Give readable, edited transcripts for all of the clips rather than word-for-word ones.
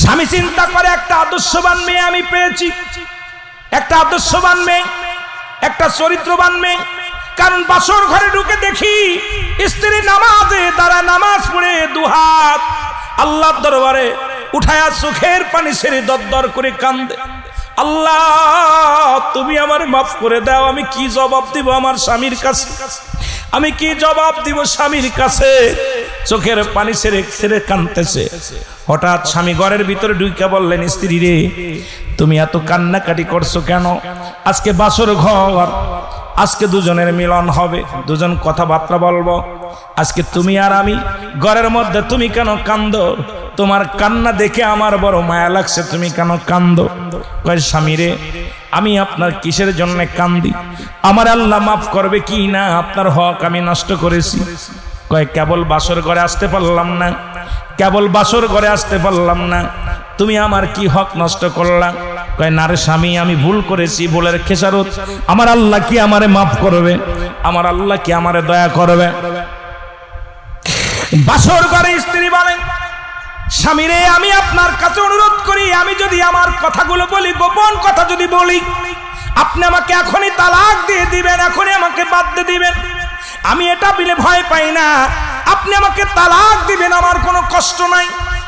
স্বামী চিন্তা করে একটা আদর্শবান মেয়ে আমি পেয়েছি, একটা আদর্শবান মেয়ে, একটা চরিত্রবান মেয়ে। কারণ বাসর ঘরে ঢুকে দেখি স্ত্রী নামাজে তারা নামাজ পড়ে দুহাত আল্লাহর দরবারে উঠায়া চোখের পানি ছেড়ে দরদর করে কান্দে, আল্লাহ তুমি আমার মাফ করে দাও। আমি কি জবাব দিব আমার স্বামীর কাছে? আমি কি জবাব দিব স্বামীর কাছে? চোখের পানি ছেড়ে ছেড়ে কাঁদতেছে। হঠাৎ স্বামী ঘরের ভিতরে ঢুকে বললেন, স্ত্রী রে তুমি এত কান্নাকাটি করছো কেন? আজকে বাসর ঘর, আজকে দুজনের মিলন হবে, দুজন কথাবার্তা বলবো। আজকে তুমি আর আমি ঘরের মধ্যে, তুমি কেন কান্দো? তোমার কান্না দেখে আমার বড় মায়া লাগছে, তুমি কেন কান্দো? কয় স্বামী রে আমি আপনার কিসের জন্য কান্দি? আমার আল্লাহ মাফ করবে কি না? আপনার হক আমি নষ্ট করেছি। কয় কেবল বাসর ঘরে আসতে পারলাম না, কেবল বাসর ঘরে আসতে পারলাম না, তুমি আমার কি হক নষ্ট করলাম? কয় না রে স্বামী আমি ভুল করেছি, ভুলের খেসারত আমার আল্লাহ কি আমারে মাফ করবে? আমার আল্লাহ কি আমারে দয়া করবে? বাসর ঘরে স্ত্রী বলেন, স্বামী রে আমি আপনার কাছে অনুরোধ করি, আমি যদি আমার কথাগুলো বলি, গোপন কথা যদি বলি, আপনি আমাকে এখনই তালাক দিয়ে দিবেন, এখনই আমাকে বাদ দিয়ে দিবেন। আমি এটা বলে ভয় পাই না, আপনি আমাকে তালাক দিবেন আমার কোনো কষ্ট নাই,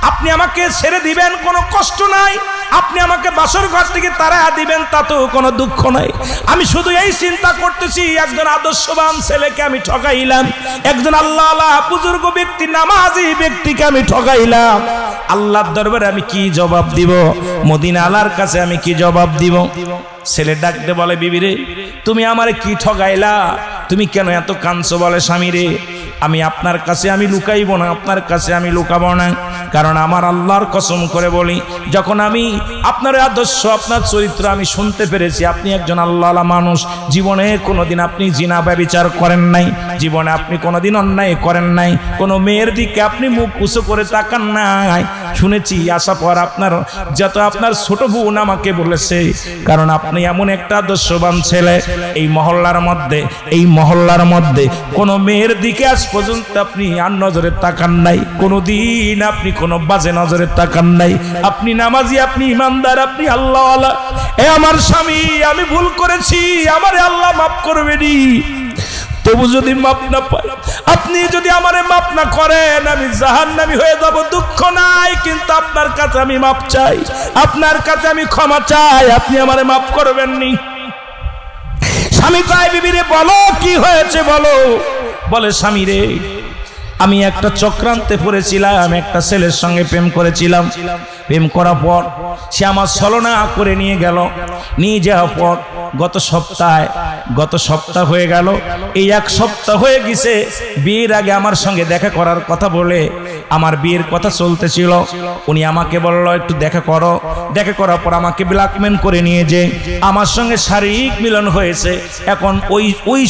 আপনি আমাকে ছেড়ে দিবেন কোনো কষ্ট নাই, আপনি আমাকে বাসর ঘর থেকে তাড়া দিবেন তাতেও কোনো দুঃখ নাই। আমি শুধু এই চিন্তা করতেছি একজন আদর্শবান ছেলেকে আমি ঠকাইলাম, একজন আল্লাহ বুজুর্গ ব্যক্তি নামাজি ব্যক্তিকে আমি ঠকাইলাম। আল্লাহর দরবারে আমি কি জবাব দিব? মদিনা আলার কাছে আমি কি জবাব দিব? ছেলে ডাকতে বলে, বিবি রে তুমি আমারে কি ঠকাইলা? তুমি কেন এত কাঁদছো? বলে স্বামী রে আমি আপনার কাছে আমি লুকাইব না, আপনার কাছে আমি লুকাবো না। কারণ আমার আল্লাহর কসম করে বলি, যখন আমি আপনার আদর্শ আপনার চরিত্র আমি শুনতে পেরেছি, আপনি একজন আল্লাহওয়ালা মানুষ, জীবনে কোনোদিন আপনি জিনা ব্যভিচার করেন নাই, জীবনে আপনি কোনোদিন অন্যায় করেন নাই, কোনো মেয়ের দিকে আপনি মুখ উঁচু করে তাকান নাই। শুনেছি আসা পর আপনার যত আপনার ছোট বোন আমাকে বলেছে, কারণ আপনি এমন একটা আদর্শবান ছেলে, এই মহল্লার মধ্যে, এই মহল্লার মধ্যে কোনো মেয়ের দিকে আজ পর্যন্ত আপনি আর নজরে তাকান নাই, কোনোদিন আপনি কোনো বাজে নজরে তাকান নাই, আপনি নামাজি, আপনি ইমানদার, আপনি আল্লাহওয়ালা। এ আমার স্বামী আমি ভুল করেছি, আমারে আল্লাহ মাফ করবেনি। তবু যদি মাপ না পাই, আপনি যদি আমারে মাপ না করেন, আমি জাহান্নামী হয়ে যাব, দুঃখ নাই, কিন্তু আপনার কাছে আমি মাপ চাই, আপনার কাছে আমি ক্ষমা চাই, আপনি আমারে মাপ করবেননি। স্বামী কয়, বিবি রে বলো কি হয়েছে বলো। বলে স্বামী রে আমি একটা চক্রান্তে পড়েছিলাম, একটা ছেলের সঙ্গে প্রেম করেছিলাম, প্রেম করার পর সে আমার ছলনা করে নিয়ে গেল, নিয়ে যাওয়ার পর গত সপ্তাহ হয়ে গেল, এই এক সপ্তাহ হয়ে গেছে বিয়ের আগে আমার সঙ্গে দেখা করার কথা বলে, আমার বিয়ের কথা চলতেছিল, উনি আমাকে বলল একটু দেখা করো। দেখা করার পর আমাকে ব্ল্যাকমেল করে নিয়ে যে আমার সঙ্গে শারীরিক মিলন হয়েছে। এখন ওই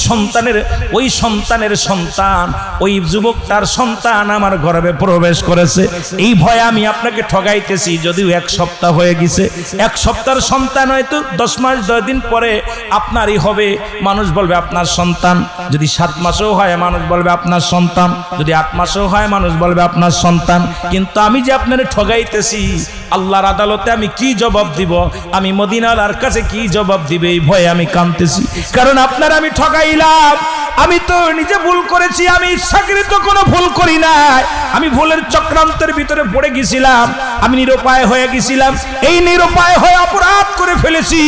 সন্তানের সন্তান, ওই যুবকটার সন্তান আমার গর্ভে প্রবেশ করেছে। এই ভয়ে আমি আপনাকে ঠগাইতেছি, যদিও এক সপ্তাহ হয়ে গেছে, এক সপ্তাহের সন্তান হয়তো 10 মাস 10 দিন পরে আপনারই হবে, মানুষ বলবে আপনার সন্তান। যদি 7 মাসও হয় মানুষ বলবে আপনার সন্তান, যদি 8 মাসও হয় মানুষ বলবে আপনার সন্তান। কিন্তু আমি যে আপনারে ঠগাইতেছি, আল্লাহর আদালতে আমি কি জবাব দিব? আমি মদিনার কাছে কি জবাব দিবে? এই ভয়ে আমি কাঁদতেছি, কারণ আপনার আমি ঠগাইলাম। আমি তো নিজে ভুল করেছি, আমি ইচ্ছাকৃত কোনো ভুল করি নাই, আমি ভুলের চক্রান্তের ভিতরে পড়ে গেছিলাম, আমি নিরুপায় হয়ে গেছিলাম, এই নিরুপায় হয়ে অপরাধ করে ফেলেছি,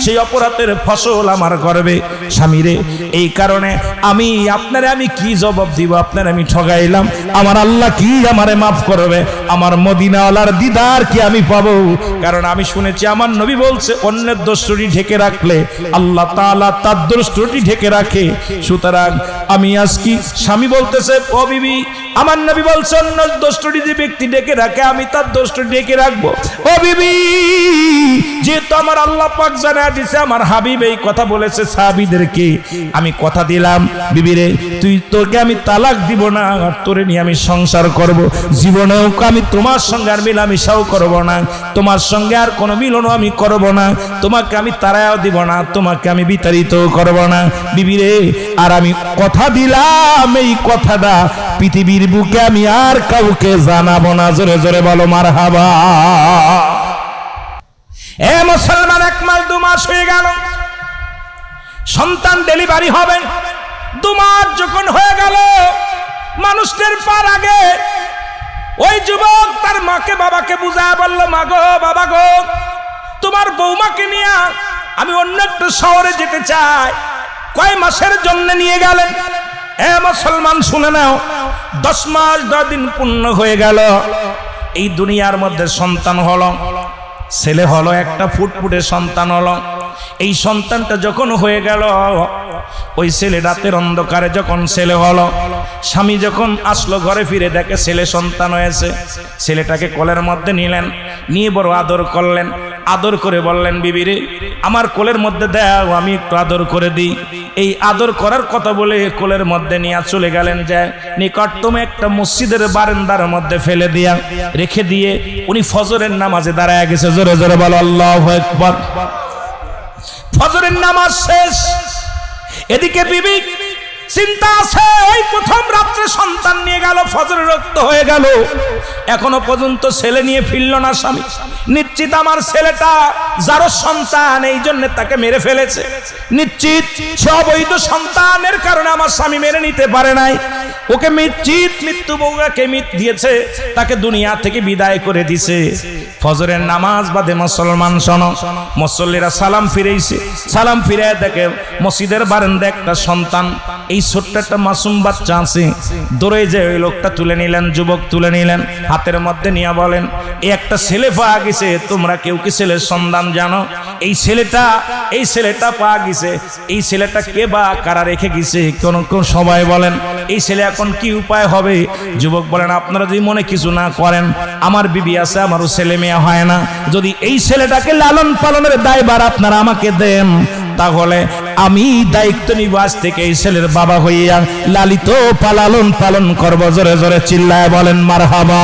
সেই অপরাধের ফসল আমার গর্বে। স্বামী রে এই কারণে আমি আপনারে আমি কি জবাব দিব? আপনার আমি ঠগাইলাম, আমার আল্লাহ কি আমারে মাফ করবে? আমার মদিনাওয়ালার দিদার কি আমি পাবো? কারণ আমি শুনেছি আমার নবী বলছে, অন্যের দোষটি ঢেকে রাখলে আল্লাহ তাআলা তার দোষটি ঢেকে রাখে। সুতরাং আমি আজকে স্বামী বলতেছে, ও বিবি আমার নবী বলছে অন্য দোষটি যে ব্যক্তি ঢেকে রাখে আমি তার দোষটি ঢেকে রাখবো। ও বিবি যেহেতু আমার আল্লাহ পাক জানায় দিয়েছে, আমার হাবিব এই কথা বলেছে সাহাবীদেরকে, আমি কথা দিলাম বিবি রে তোকে আমি তালাক দিব না, আর তোরে নিয়ে আমি সংসার করব, জীবনেও আমি তোমার সঙ্গে আর মিলামিশাও করব না, তোমার সঙ্গে আর কোনো মিলনও আমি করব না, তোমাকে আমি তাড়াও দিব না, তোমাকে আমি বিতাড়িত করব না বিবি রে। আর আমি কথা দিলাম, এই কথাটা পৃথিবীর বুকে আমি আর কাউকে জানাবো না। জোরে জোরে বলো মারহাবা। এ মুসলমান, 1 মাস 2 মাস হয়ে গেল, সন্তান ডেলিভারি হবে। 2 মাস যখন হয়ে গেল, মানুষের পার আগে ওই যুবক তার মাকে বাবাকে বুঝায় বলল, মা গো বাবা গো, তোমার বৌমাকে নিয়ে আমি অন্য একটা শহরে যেতে চাই। কয় মাসের জন্য নিয়ে গেলেন? এ মুসলমান শুনে নাও, 10 মাস 10 দিন পূর্ণ হয়ে গেল। এই দুনিয়ার মধ্যে সন্তান হলো, ছেলে হলো, একটা ফুটফুটে সন্তান হলো। এই সন্তানটা যখন হয়ে গেল, ওই ছেলে রাতের অন্ধকারে যখন ছেলে হলো, স্বামী যখন আসলো ঘরে ফিরে দেখে ছেলে সন্তান হয়েছে। ছেলেটাকে কোলের মধ্যে নিলেন, নিয়ে বড় আদর করলেন। আদর করে বললেন, বিবি রে, আমার কোলের মধ্যে দাও, আমি একটু আদর করে দিই। এই আদর করার কথা বলে কোলের মধ্যে নিয়ে চলে গেলেন। যায় নিকটতম একটা মসজিদের বারান্দার মধ্যে ফেলে দিয়া রেখে দিয়ে উনি ফজরের নামাজে দাঁড়ায় গেছে। জোরে জোরে বলো আল্লাহু আকবার। ফজরের নামাজ শেষ, এদিকে বিবি চিন্তা আছে, ওই প্রথম রাত্রে সন্তান নিয়ে গেল, ফজরের রক্ত হয়ে গেল, এখনো পর্যন্ত ছেলে নিয়ে ফিরল না স্বামী। নিশ্চিত আমার ছেলেটা যারও সন্তান, এই জন্য তাকে মেরে ফেলেছে। নিশ্চিত সে অবৈধ সন্তানের কারণে আমার স্বামী মেরে নিতে পারে নাই। ওকে নিশ্চিত মৃত্যু বউকে দিয়েছে, তাকে দুনিয়া থেকে বিদায় করে দিছে। ফজরের নামাজ বাদে মুসলমান শোনো, মুসল্লিরা সালাম ফিরেছে। সালাম ফিরে দেখে মসজিদের বারান্দায় একটা সন্তান, এই ছোট্ট একটা মাসুম বাচ্চা আছে। দৌড়ে যে ওই লোকটা তুলে নিলেন, যুবক তুলে নিলেন, হাতের মধ্যে নিয়ে বলেন, এই একটা ছেলে পাওয়া গেছে, তোমরা কেউ কি ছেলের সন্ধান জানো? এই ছেলেটা পাওয়া গেছে। এই ছেলেটা কে বা কারা রেখে গেছে? কোন সবাই বলেন এই ছেলে এখন কি উপায় হবে? যুবক বলেন, আপনারা যদি মনে কিছু না করেন, আমার বিবি আছে, আমারও ছেলে মেয়ে হয় না, যদি এই ছেলেটাকে লালন পালনের দায়ভার আপনারা আমাকে দেন, তাহলে আমি দায়িত্ব নিব, আজ থেকে এই ছেলের বাবা হইয়া লালিত লালন পালন করব। জোরে জোরে চিল্লায় বলেন মারহাবা।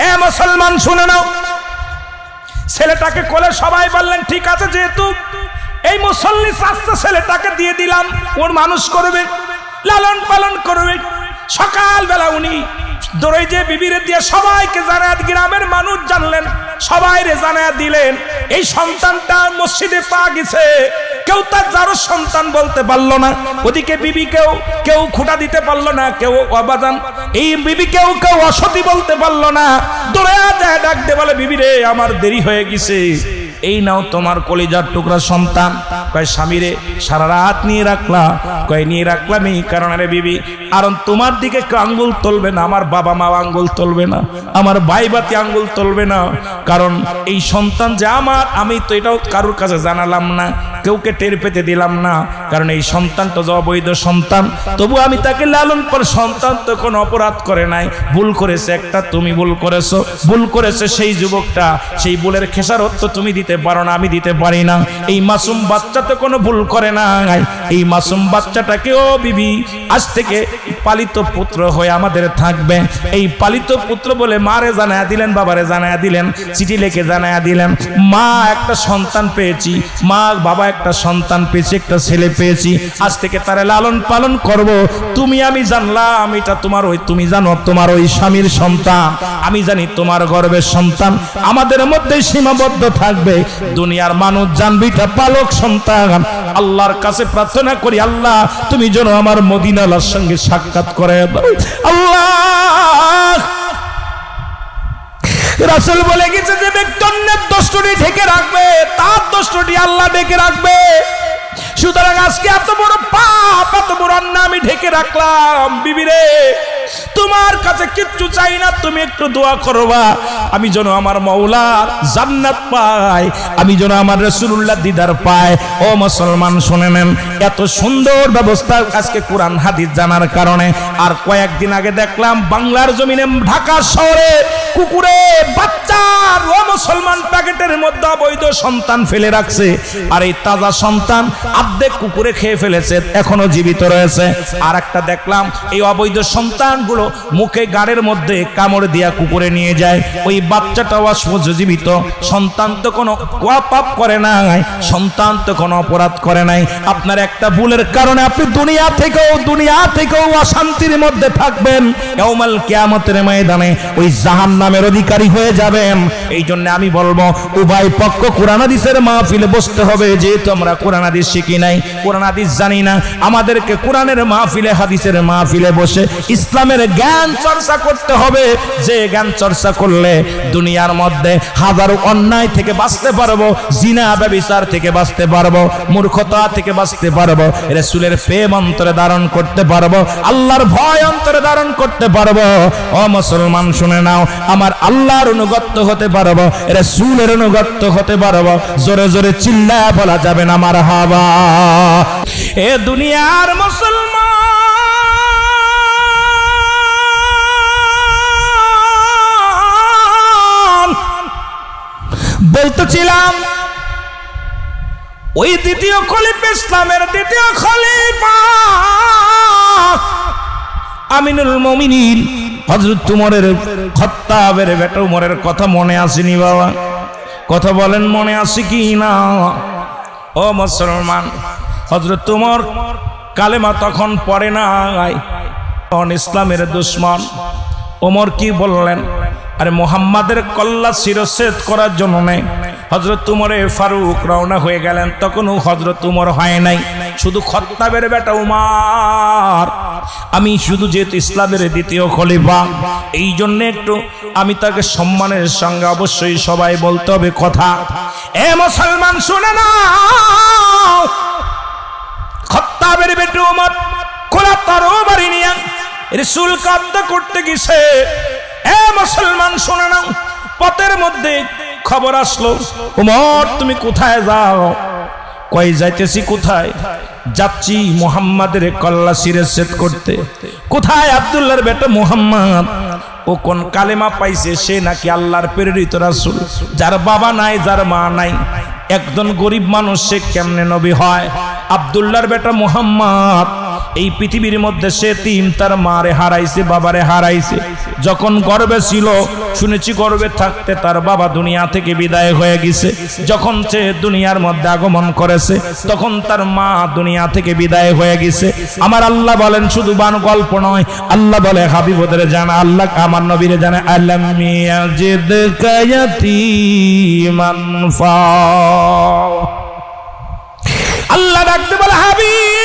এ মুসলমান শুনে নাও, ছেলেটাকে কোলে সবাই বললেন, ঠিক আছে, যেহেতু এই মুসল্লি চাচা ছেলেটাকে দিয়ে দিলাম, ওর মানুষ করবে, লালন পালন করবে। সকালবেলা উনি দৌড়ে যে বিবিরে দিয়ে সবাইকে জানায়, গ্রামের মানুষ জানলেন, সবাই রে জানায় দিলেন এই সন্তানটা মসজিদে পাওয়া গেছে। কেউ তার যারও সন্তান বলতে পারলো না। ওদিকে বিবি কেউ খুঁটা দিতে পারলো না, কেউ অবাজান, এই বিবি কেউ অসতী বলতে পারলো না। দৌড়ে যায়, ডাক দে বলে, বিবি রে, আমার দেরি হয়ে গেছে, এই নাও তোমার কলিজার টুকরা সন্তান। কয়, স্বামী রে, সারা রাত নিয়ে রাখলা? কয়, নিয়ে রাখলাম এই কারণে রে বিবি, কারণ তোমার দিকে কেউ আঙ্গুল তুলবে না, আমার বাবা মা আঙ্গুল তুলবে না, আমার ভাই বাতি আঙ্গুল তুলবে না, কারণ এই সন্তান যে আমার, আমি তো এটাও কারোর কাছে জানালাম না, কেউকে টের পেতে দিলাম না, কারণ এই সন্তানটা যে অবৈধ সন্তান, তবু আমি তাকে লালন পালন। সন্তান তো কোনো অপরাধ করে নাই, ভুল করেছে একটা, তুমি ভুল করেছো, ভুল করেছে সেই যুবকটা, সেই ভুলের খেসারত তো তুমি দিতে পারো না, আমি দিতে পারি না। এই মাসুম বাচ্চা তো কোনো ভুল করে না, এই মাসুম বাচ্চাটাকে ও বিবি আজ থেকে পালিত পুত্র হয়ে আমাদের থাকবে। এই পালিত পুত্র বলে মারে জানায়া দিলেন, বাবারে জানায়া দিলেন, চিঠি লিখে জানায়া দিলেন, মা একটা সন্তান পেয়েছি, মা বাবা একটা সন্তান পেয়েছি, একটা ছেলে পেয়েছি, আজ থেকে তারে লালন পালন করব। তুমি আমি জানলাম এটা তোমার ওই, তুমি জানো তোমার ওই স্বামীর সন্তান, আমি জানি তোমার গর্ভের সন্তান, আমাদের মধ্যে সীমাবদ্ধ থাকবে। দুনিয়ার মানুষ জানবে এটা পালক সন্তান। আল্লাহর কাছে প্রার্থনা করি, আল্লাহ তুমি যেন আমার মদিনার সঙ্গে সাক্ষাৎ করে দাও। আল্লাহ, রাসূল বলে গেছে যে ব্যক্তি অন্যের দোষটি ঢেকে রাখবে, তার দোষটি আল্লাহ ঢেকে রাখবে। সুতরাং আজকে এত বড় পাপ, এত বড় অন্যায় আমি ঢেকে রাখলাম। বিবি রে, তোমার কাছে কিচ্ছু চাই না, তুমি একটু দোয়া করবা, আমি যেন আমার মাওলার জান্নাত পাই, আমি যেন আমার রাসূলুল্লাহ দিদার পাই। ও মুসলমান শুনে নেন, এত সুন্দর ব্যবস্থা আজকে কোরআন হাদিস জানার কারণে। আর কয়েকদিন আগে দেখলাম বাংলার জমিনে ঢাকা শহরে কুকুরে বাচ্চার, ও মুসলমান প্যাকেটের মধ্যে অবৈধ সন্তান ফেলে রাখছে, আর এই তাজা সন্তান অর্ধেক কুকুরে খেয়ে ফেলেছে, এখনো জীবিত রয়েছে। আর একটা দেখলাম এই অবৈধ সন্তানগুলো মুখে গাড়ের মধ্যে কামড় দিয়া কুকুরে নিয়ে যায়। ওই বাচ্চাটাও জীবিত। সন্তান তো কোনো পাপ করে নাই, সন্তান তো কোনো অপরাধ করে নাই। আপনার একটা ভুলের কারণে আপনি দুনিয়া থেকেও অশান্তির মধ্যে থাকবেন, ইয়াউমাল কিয়ামতের ময়দানে ওই জাহান্নামের অধিকারী হয়ে যাবেন। এই জন্য আমি বলবো উভয় পক্ষ কোরআন হাদিসের মাহফিলে বসতে হবে। যেহেতু আমরা কোরআন হাদিস শিখি নাই, কোরআন হাদিস জানি না, আমাদেরকে কোরআনের মাহফিলে, হাদিসের মাহফিলে বসে ইসলামের জ্ঞান চর্চা করতে হবে। যে জ্ঞান চর্চা করলে দুনিয়ার মধ্যে হাজারো অন্যায় থেকে বাঁচতে পারবো, জিনা ব্যভিচার থেকে বাঁচতে পারবো, মূর্খতা থেকে বাঁচতে পারবো, রাসূলের প্রেম অন্তরে ধারণ করতে পারবো, আল্লাহর ভয় অন্তরে ধারণ করতে পারবো। ও মুসলমান শুনে নাও, আমার আল্লাহর অনুগত হতে পারবো, রাসূলের অনুগত হতে পারবো। জোরে জোরে চিল্লায়া বলা যাবে না মারহাবা। এ দুনিয়ার মুসলমান, বলতেছিলাম ওই দ্বিতীয় খলিফা, ইসলামের দ্বিতীয় খলিফা আমিনুল মুমিনিন হযরত উমরের খাত্তাবের বেটা উমরের কথা মনে আসেনি বাবা? কথা বলেন, মনে আসে কি না? ও মুসলমান, হযরত উমর কালেমা তখন পড়ে নাই, ইসলামের দুশমন। ওমর কি বললেন? আরে মুহাম্মাদের কল্লা শিরচ্ছেদ করার জন্য নেই। হযরত উমরে ফারুক রওনা হয়ে গেলেন, তখনও হযরত উমর হয় নাই, শুধু খাত্তাবের বেটা উমর। আমি শুধু যেহেতু ইসলামের দ্বিতীয় খলিফা, এই জন্য একটু আমি তাকে সম্মানের সঙ্গে অবশ্যই সবাই বলতে হবে কথা। এ মুসলমান শুনে নাও, খাত্তাবের বেটা উমর খোলা তরবারি নিয়ে রাসূল কাদ্দা করতে গেছে। এ মুসলমান শুনে নাও, পথের মধ্যে খবর আসলো, উমর তুমি কোথায় যাও? কই যাইতেছি? কোথায় যাচ্ছি? মুহাম্মাদের কল্লা শিরচ্ছেদ করতে। কোথায়? আব্দুল্লাহর বেটা মুহাম্মদ। ও কোন কালেমা পাইছে, সে নাকি আল্লাহর প্রেরিত রাসূল, যার বাবা নাই, যার মা নাই, একজন গরিব মানুষ, সে কেমনে নবী হয়? আব্দুল্লাহর বেটা মুহাম্মদ এই পৃথিবীর মধ্যে সে তিন, তার মারে হারাইছে, বাবারে হারাইছে। যখন গর্ভে ছিল, শুনেছি গর্ভে থাকতে তার বাবা দুনিয়া থেকে বিদায় হয়ে গেছে। যখন সে দুনিয়ার মধ্যে আগমন করেছে, তখন তার মা দুনিয়া থেকে বিদায় হয়ে গেছে। আমার আল্লাহ বলেন, শুধু বান গল্প নয়, আল্লাহ বলে হাবিবদের জানা, আল্লাহ আমার নবীরে জানে, আলাম ইয়াজিদকা ইয়াতীমান ফা। আল্লাহ ডাকতে বলে, হাবিব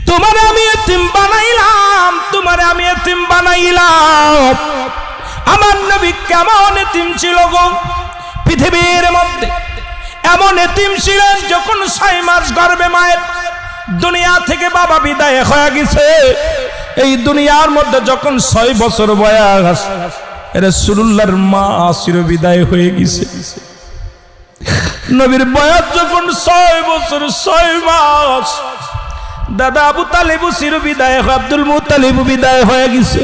তোমারে আমি এতিম বানাইলাম, তোমারে আমি এতিম বানাইলাম। আমার নবী কেমন এতিম ছিল গো? পৃথিবীর মধ্যে এমন এতিম ছিলেন, যখন 6 মাস গর্ভে মায়ের দুনিয়া থেকে বাবা বিদায় হয়ে গেছে। এই দুনিয়ার মধ্যে যখন 6 বছর বয়স, রাসূলুল্লাহর মা চির বিদায় হয়ে গেছে। নবীর বয়স যখন 6 বছর 6 মাস, দাদা আবু তালেব চির বিদায় হয়, আব্দুল মুত্তালিব বিদায় হয়ে গেছে।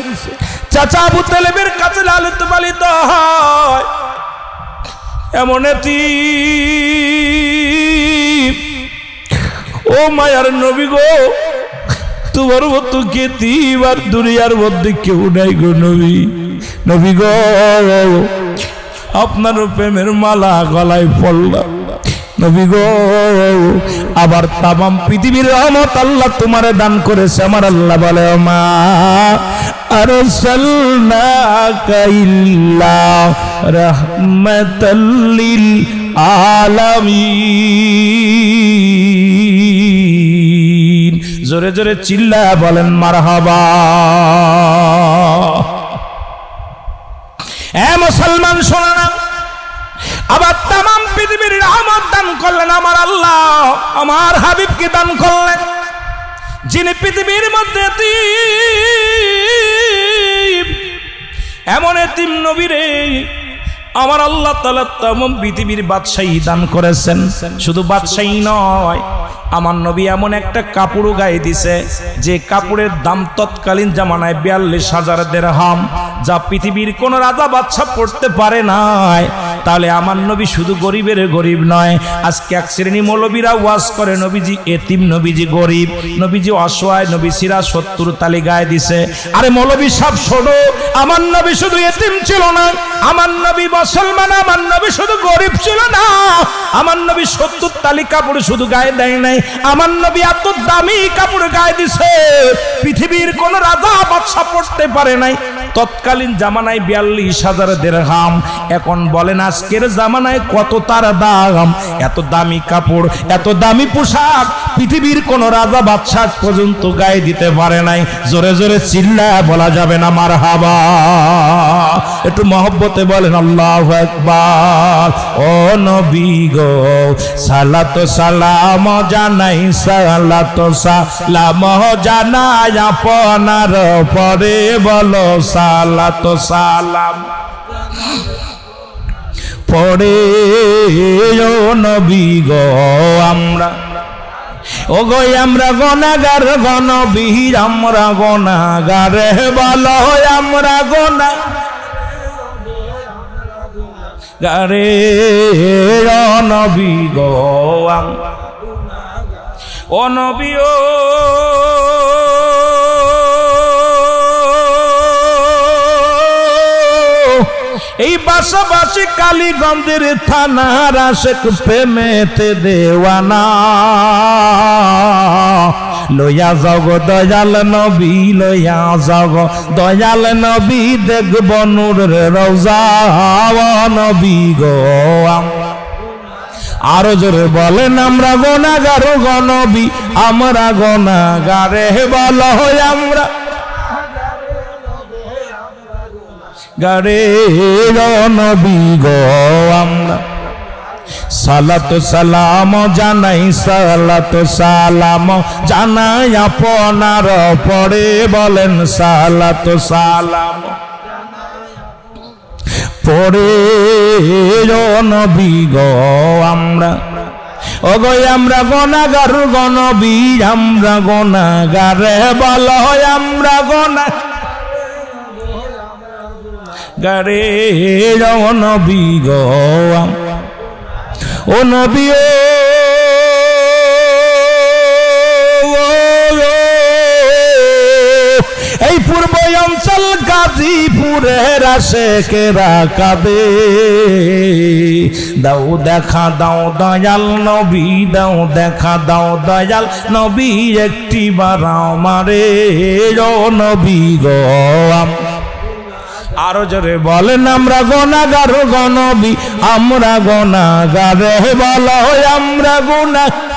চাচা আবু তালেবের কাছে লালিত পালিত হয়। এমন এতিম, ও মায়ার নবী গো, তোমার মতো এতিম আর দুনিয়ার মধ্যে কেউ নাই গো নবী। নবী গো, আপনার প্রেমের মালা গলায় পড়লাম নবী গো। আবার তামাম পৃথিবীর রহমত আল্লাহ তোমারে দান করেছে। আমার আল্লাহ বলে, মা আরসালনাকা ইল্লা রাহমাতাল লিল আলামিন। জোরে জোরে চিল্লা বলেন মারহাবা। এ মুসলমান শোনো না, আবার তামাম পৃথিবীর রহমত দান করলেন আমার আল্লাহ, আমার হাবিবকে দান করলেন, যিনি পৃথিবীর মধ্যে এতিম, এমন এতিম নবী রে আমার আল্লাহ তাআলা तमाम পৃথিবীর বাদশাহী দান করেছেন। শুধু বাদশাহী নয়, আমার নবী এমন একটা কাপড়ও গায়ে দিছে যে কাপড়ের দাম তৎকালীন জামানায় ৪২,০০০ দিরহাম, যা পৃথিবীর কোন রাজা বাদশা পড়তে পারে নাই। তাহলে আমার নবী শুধু গরিবের গরিব নয়। আজকে এক শ্রেণী মৌলবীরা ওয়াজ করে নবীজি এতিম, নবীজি গরিব, নবীজি অসহায়, নবী সিরা ৭০ তালি গায়ে দিছে। আরে মৌলবী সব শোনো, আমার নবী শুধু এতিম ছিল না, আমার নবী মুসলমান, আমার নবী শুধু গরিব ছিল না, আমার নবী ৭০ তালি কাপড় শুধু গায়ে দেয় নাই, আমার নবী এত দামি কাপড় গায়ে দিছে পৃথিবীর কোন রাজা বাদশা পড়তে পারে নাই। তৎকালীন জামানায় ৪২,০০০ দিরহাম। এখন বলেন আজকের জামানায় কত তার দাম? এত দামি কাপড়, এত দামি পোশাক পৃথিবীর কোন রাজা বাদশা পর্যন্ত গায়ে দিতে পারে নাই। জোরে জোরে চিল্লায় বলা যাবে না মারহাবা? একটু মহব্বতে বলেন আল্লাহু আকবার। ও নবী গো সালাত সালাম জানাই, সালাত সালাম জানাই আপনার পরে, বলো সালাত সালাম পরে। ও নবী গো আমরা, ও গো আমরা গুনাহগার, গো নবী আমরা গুনাহগার, বলো আমরা গুনাহগার, ও নবী গো ও নবী ও এই পাশাপাশি কালীগঞ্জের থানার আশেক প্রেমেতে দেওয়ানা, লইয়া যাও দয়াল নবী, লইয়া যাও দয়াল নবী, দেখব নূরের রওজা, নবী গো। আরো জোরে বলেন আমরা গুনাহগার, গো নবী আমরা গুনাহগার, বলো আমরা গারে, নবী গো আমরা সালাত সালাম জানাই, সালাত সালাম জানাই আপনার পরে, বলেন সালাত সালাম পরে। নবী গো আমরা, ও গো আমরা গুনাহগার, গো নবী আমরা গুনাহগার, বলো আমরা গুনাহগার, ও নবী গো ও নবী ও এই পূর্ব অঞ্চল গাজীপুরের আশেকেরা কাঁদে, দাও দেখা দাও দয়াল নবী, দাও দেখা দাও দয়াল নবী, একটি বার আমারে, ও নবী গো। আরো জোরে বলেন আমরা গুনাহগার, গো নবী আমরা গুনাহগার, বলো আমরা গুনাহগার,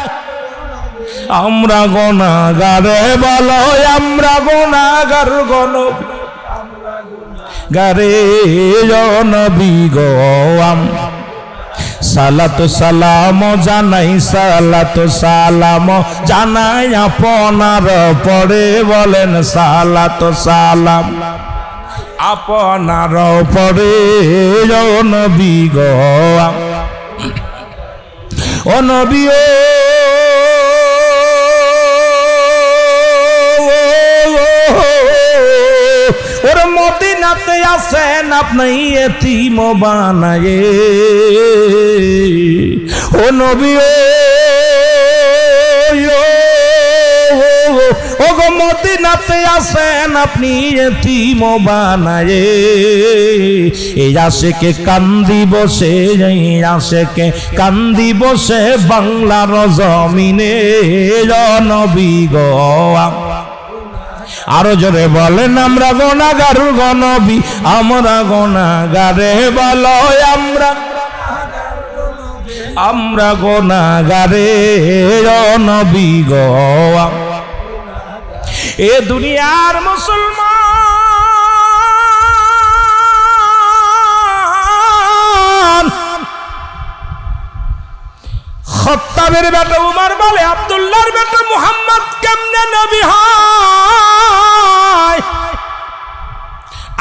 বলো আমরা গুনাহগার, গো নবী গারে, ও নবী গো সালাত সালাম জানাই, সালাত সালাম জানাই আপনার পরে, বলেন সালাত সালাম আপনার পরে, ও নবী গো ও নবী ওর মদিনাতে আছেন আপনি এতিম বানায়ে, ও নবী ও গো মদিনাতে আছেন আপনি এতিম বানায়ে, এই আশেকে কান্দি বসে, এই আশেকে কান্দি বসে বাংলার জমিনে, নবী গো। আরো জোরে বলেন আমরা গুনাহগার, গো নবী আমরা গুনাহগার, বলো আমরা গুনাহগার, ও নবী গো। এ দুনিয়ার মুসলমান খাত্তাবের বেটা উমর বলে আব্দুল্লাহর বেটা মুহাম্মদ কেমনে নবী হয়?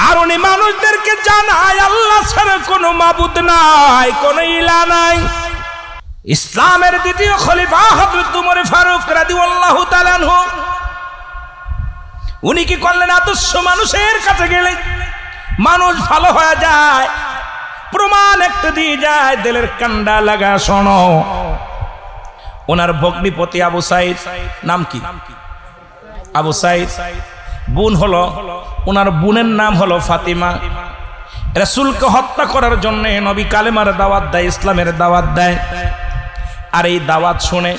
আর উনি মানুষ মানুষদেরকে জানায় আল্লাহ ছাড়া কোনো মাবুদ নাই, কোনো ইলা নাই। ইসলামের দ্বিতীয় খলিফা হযরত উমর ফারুক রাদিয়াল্লাহু তাআলা আনহু, উনি কি করলেন? আদর্শ মানুষের কাছে গেলে মানুষ ভালো হয়ে যায়, প্রমাণ একটা দিয়ে যায়, দিলের কান্ডা লাগা। শোনো, ওনার ভগ্নিপতি আবু সাইদ, নাম কি? আবু সাইদ। বোন হলো, ওনার বোনের নাম হলো ফাতিমা। রাসূলকে হত্যা করার জন্য নবী কালেমার দাওয়াত দেয়, ইসলামের দাওয়াত দেয়। আর এই দাওয়াত শুনে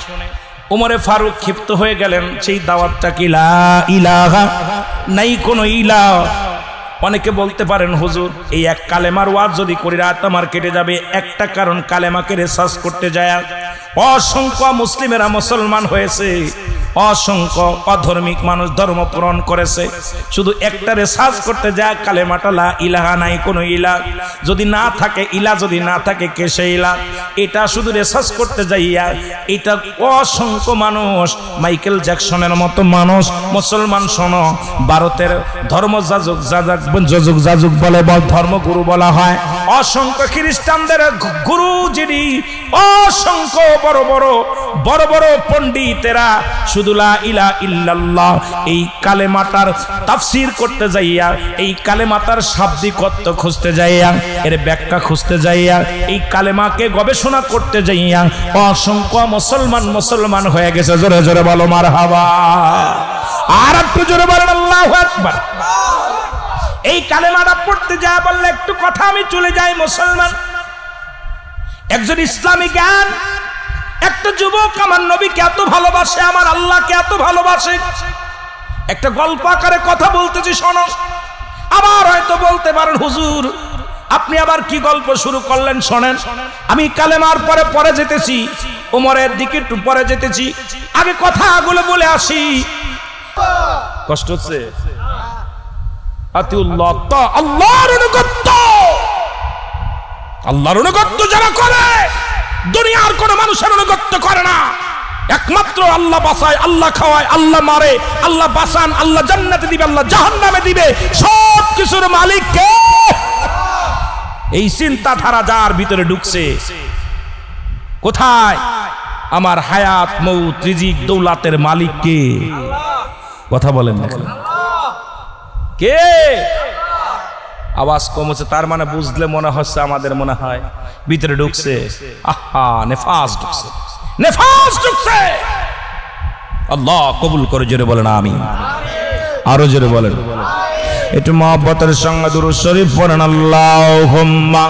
উমরে ফারুক ক্ষিপ্ত হয়ে গেলেন। সেই দাওয়াতটা কি? লা ইলাহা, নাই কোনো ইলাহ। অনেকে বলতে পারেন হুজুর এই এক কালেমার ওয়াজ যদি করি রাত আমার কেটে যাবে। একটা কারণ, কালেমাকে রিসার্চ করতে যায় অসংখ্য মুসলিমেরা মুসলমান হয়েছে, অসংখ্য অধার্মিক মানুষ ধর্ম পূরণ করেছে। শুধু একটা রিসার্চ করতে যায় কালেমাটা লা ইলাহা, নাই কোনো ইলাহ। যদি না থাকে ইলাহ, যদি না থাকে কে সেই ইলাহ, এটা শুধু রিসার্চ করতে যাইয়া এটা অসংখ্য মানুষ, মাইকেল জ্যাকসনের মতো মানুষ মুসলমান। শোনো, ভারতের ধর্মযাজক যাজক বলে, ধর্মগুরু বলা হয়। অসংখ্য খ্রিস্টানদের গুরু যিনি, অসংখ্য বড় বড় পণ্ডিতেরা শুধু লা ইলাহা ইল্লাল্লাহ এই কালেমাটার তাফসীর করতে যাইয়া, এই কালেমাটার শাব্দিক অর্থ খুঁজতে যাইয়া, এর ব্যাখ্যা খুঁজতে যাইয়া, এই কালেমাকে গবেষণা করতে যাইয়া অসংখ্য মুসলমান হয়ে গেছে। জোরে জোরে বলো মারহাবা। আর একটু জোরে বলেন আল্লাহু আকবার। এই কালেমাটা পড়তে যায় বললে একটু কথা আমি চলে যাই মুসলমান। একজন ইসলামী জ্ঞান, একটা যুবক আমার নবীকে এত ভালোবাসে, আমার আল্লাহকে এত ভালোবাসে। একটা গল্প আকারে কথা বলতেছি, শোনো। আবার হয়তো বলতে পারেন হুজুর আপনি আবার কি গল্প শুরু করলেন? শোনেন, আমি কালেমার পরে যেতেছি, ওমরের দিকে একটু পরে যেতেছি, আগে কথাগুলো বলে আসি। কষ্ট হচ্ছে? আতিউল্লাহ, আল্লাহর অনুগত্য, আল্লাহর অনুগত্য যারা করে দুনিয়ার কোন মানুষের অনুগত্য করে না। একমাত্র আল্লাহ বাঁচায়, আল্লাহ খাওয়ায়, আল্লাহ মারে, আল্লাহ বাঁচান, আল্লাহ জান্নাতে দিবে, আল্লাহ জাহান্নামে দিবে, সব কিছুর মালিক কে? এই চিন্তাধারা যার ভিতরে ঢুকছে, কোথায়? আমার হায়াত মউত রিজিক দৌলাতের মালিক কে? কথা বলেন না কে? আওয়াজ কম হচ্ছে, তার মানে বুঝলে মনে হচ্ছে আমাদের মনে হয় ভিতরে ঢুকছে। আহা, নেফাস ঢুকছে, নেফাস ঢুকছে। আল্লাহ কবুল করে, জোরে বলেন আমিন। আরো জোরে বলেন। একটু মহব্বতের সঙ্গে দুরূদ শরীফ পড়েন। আল্লাহুম্মা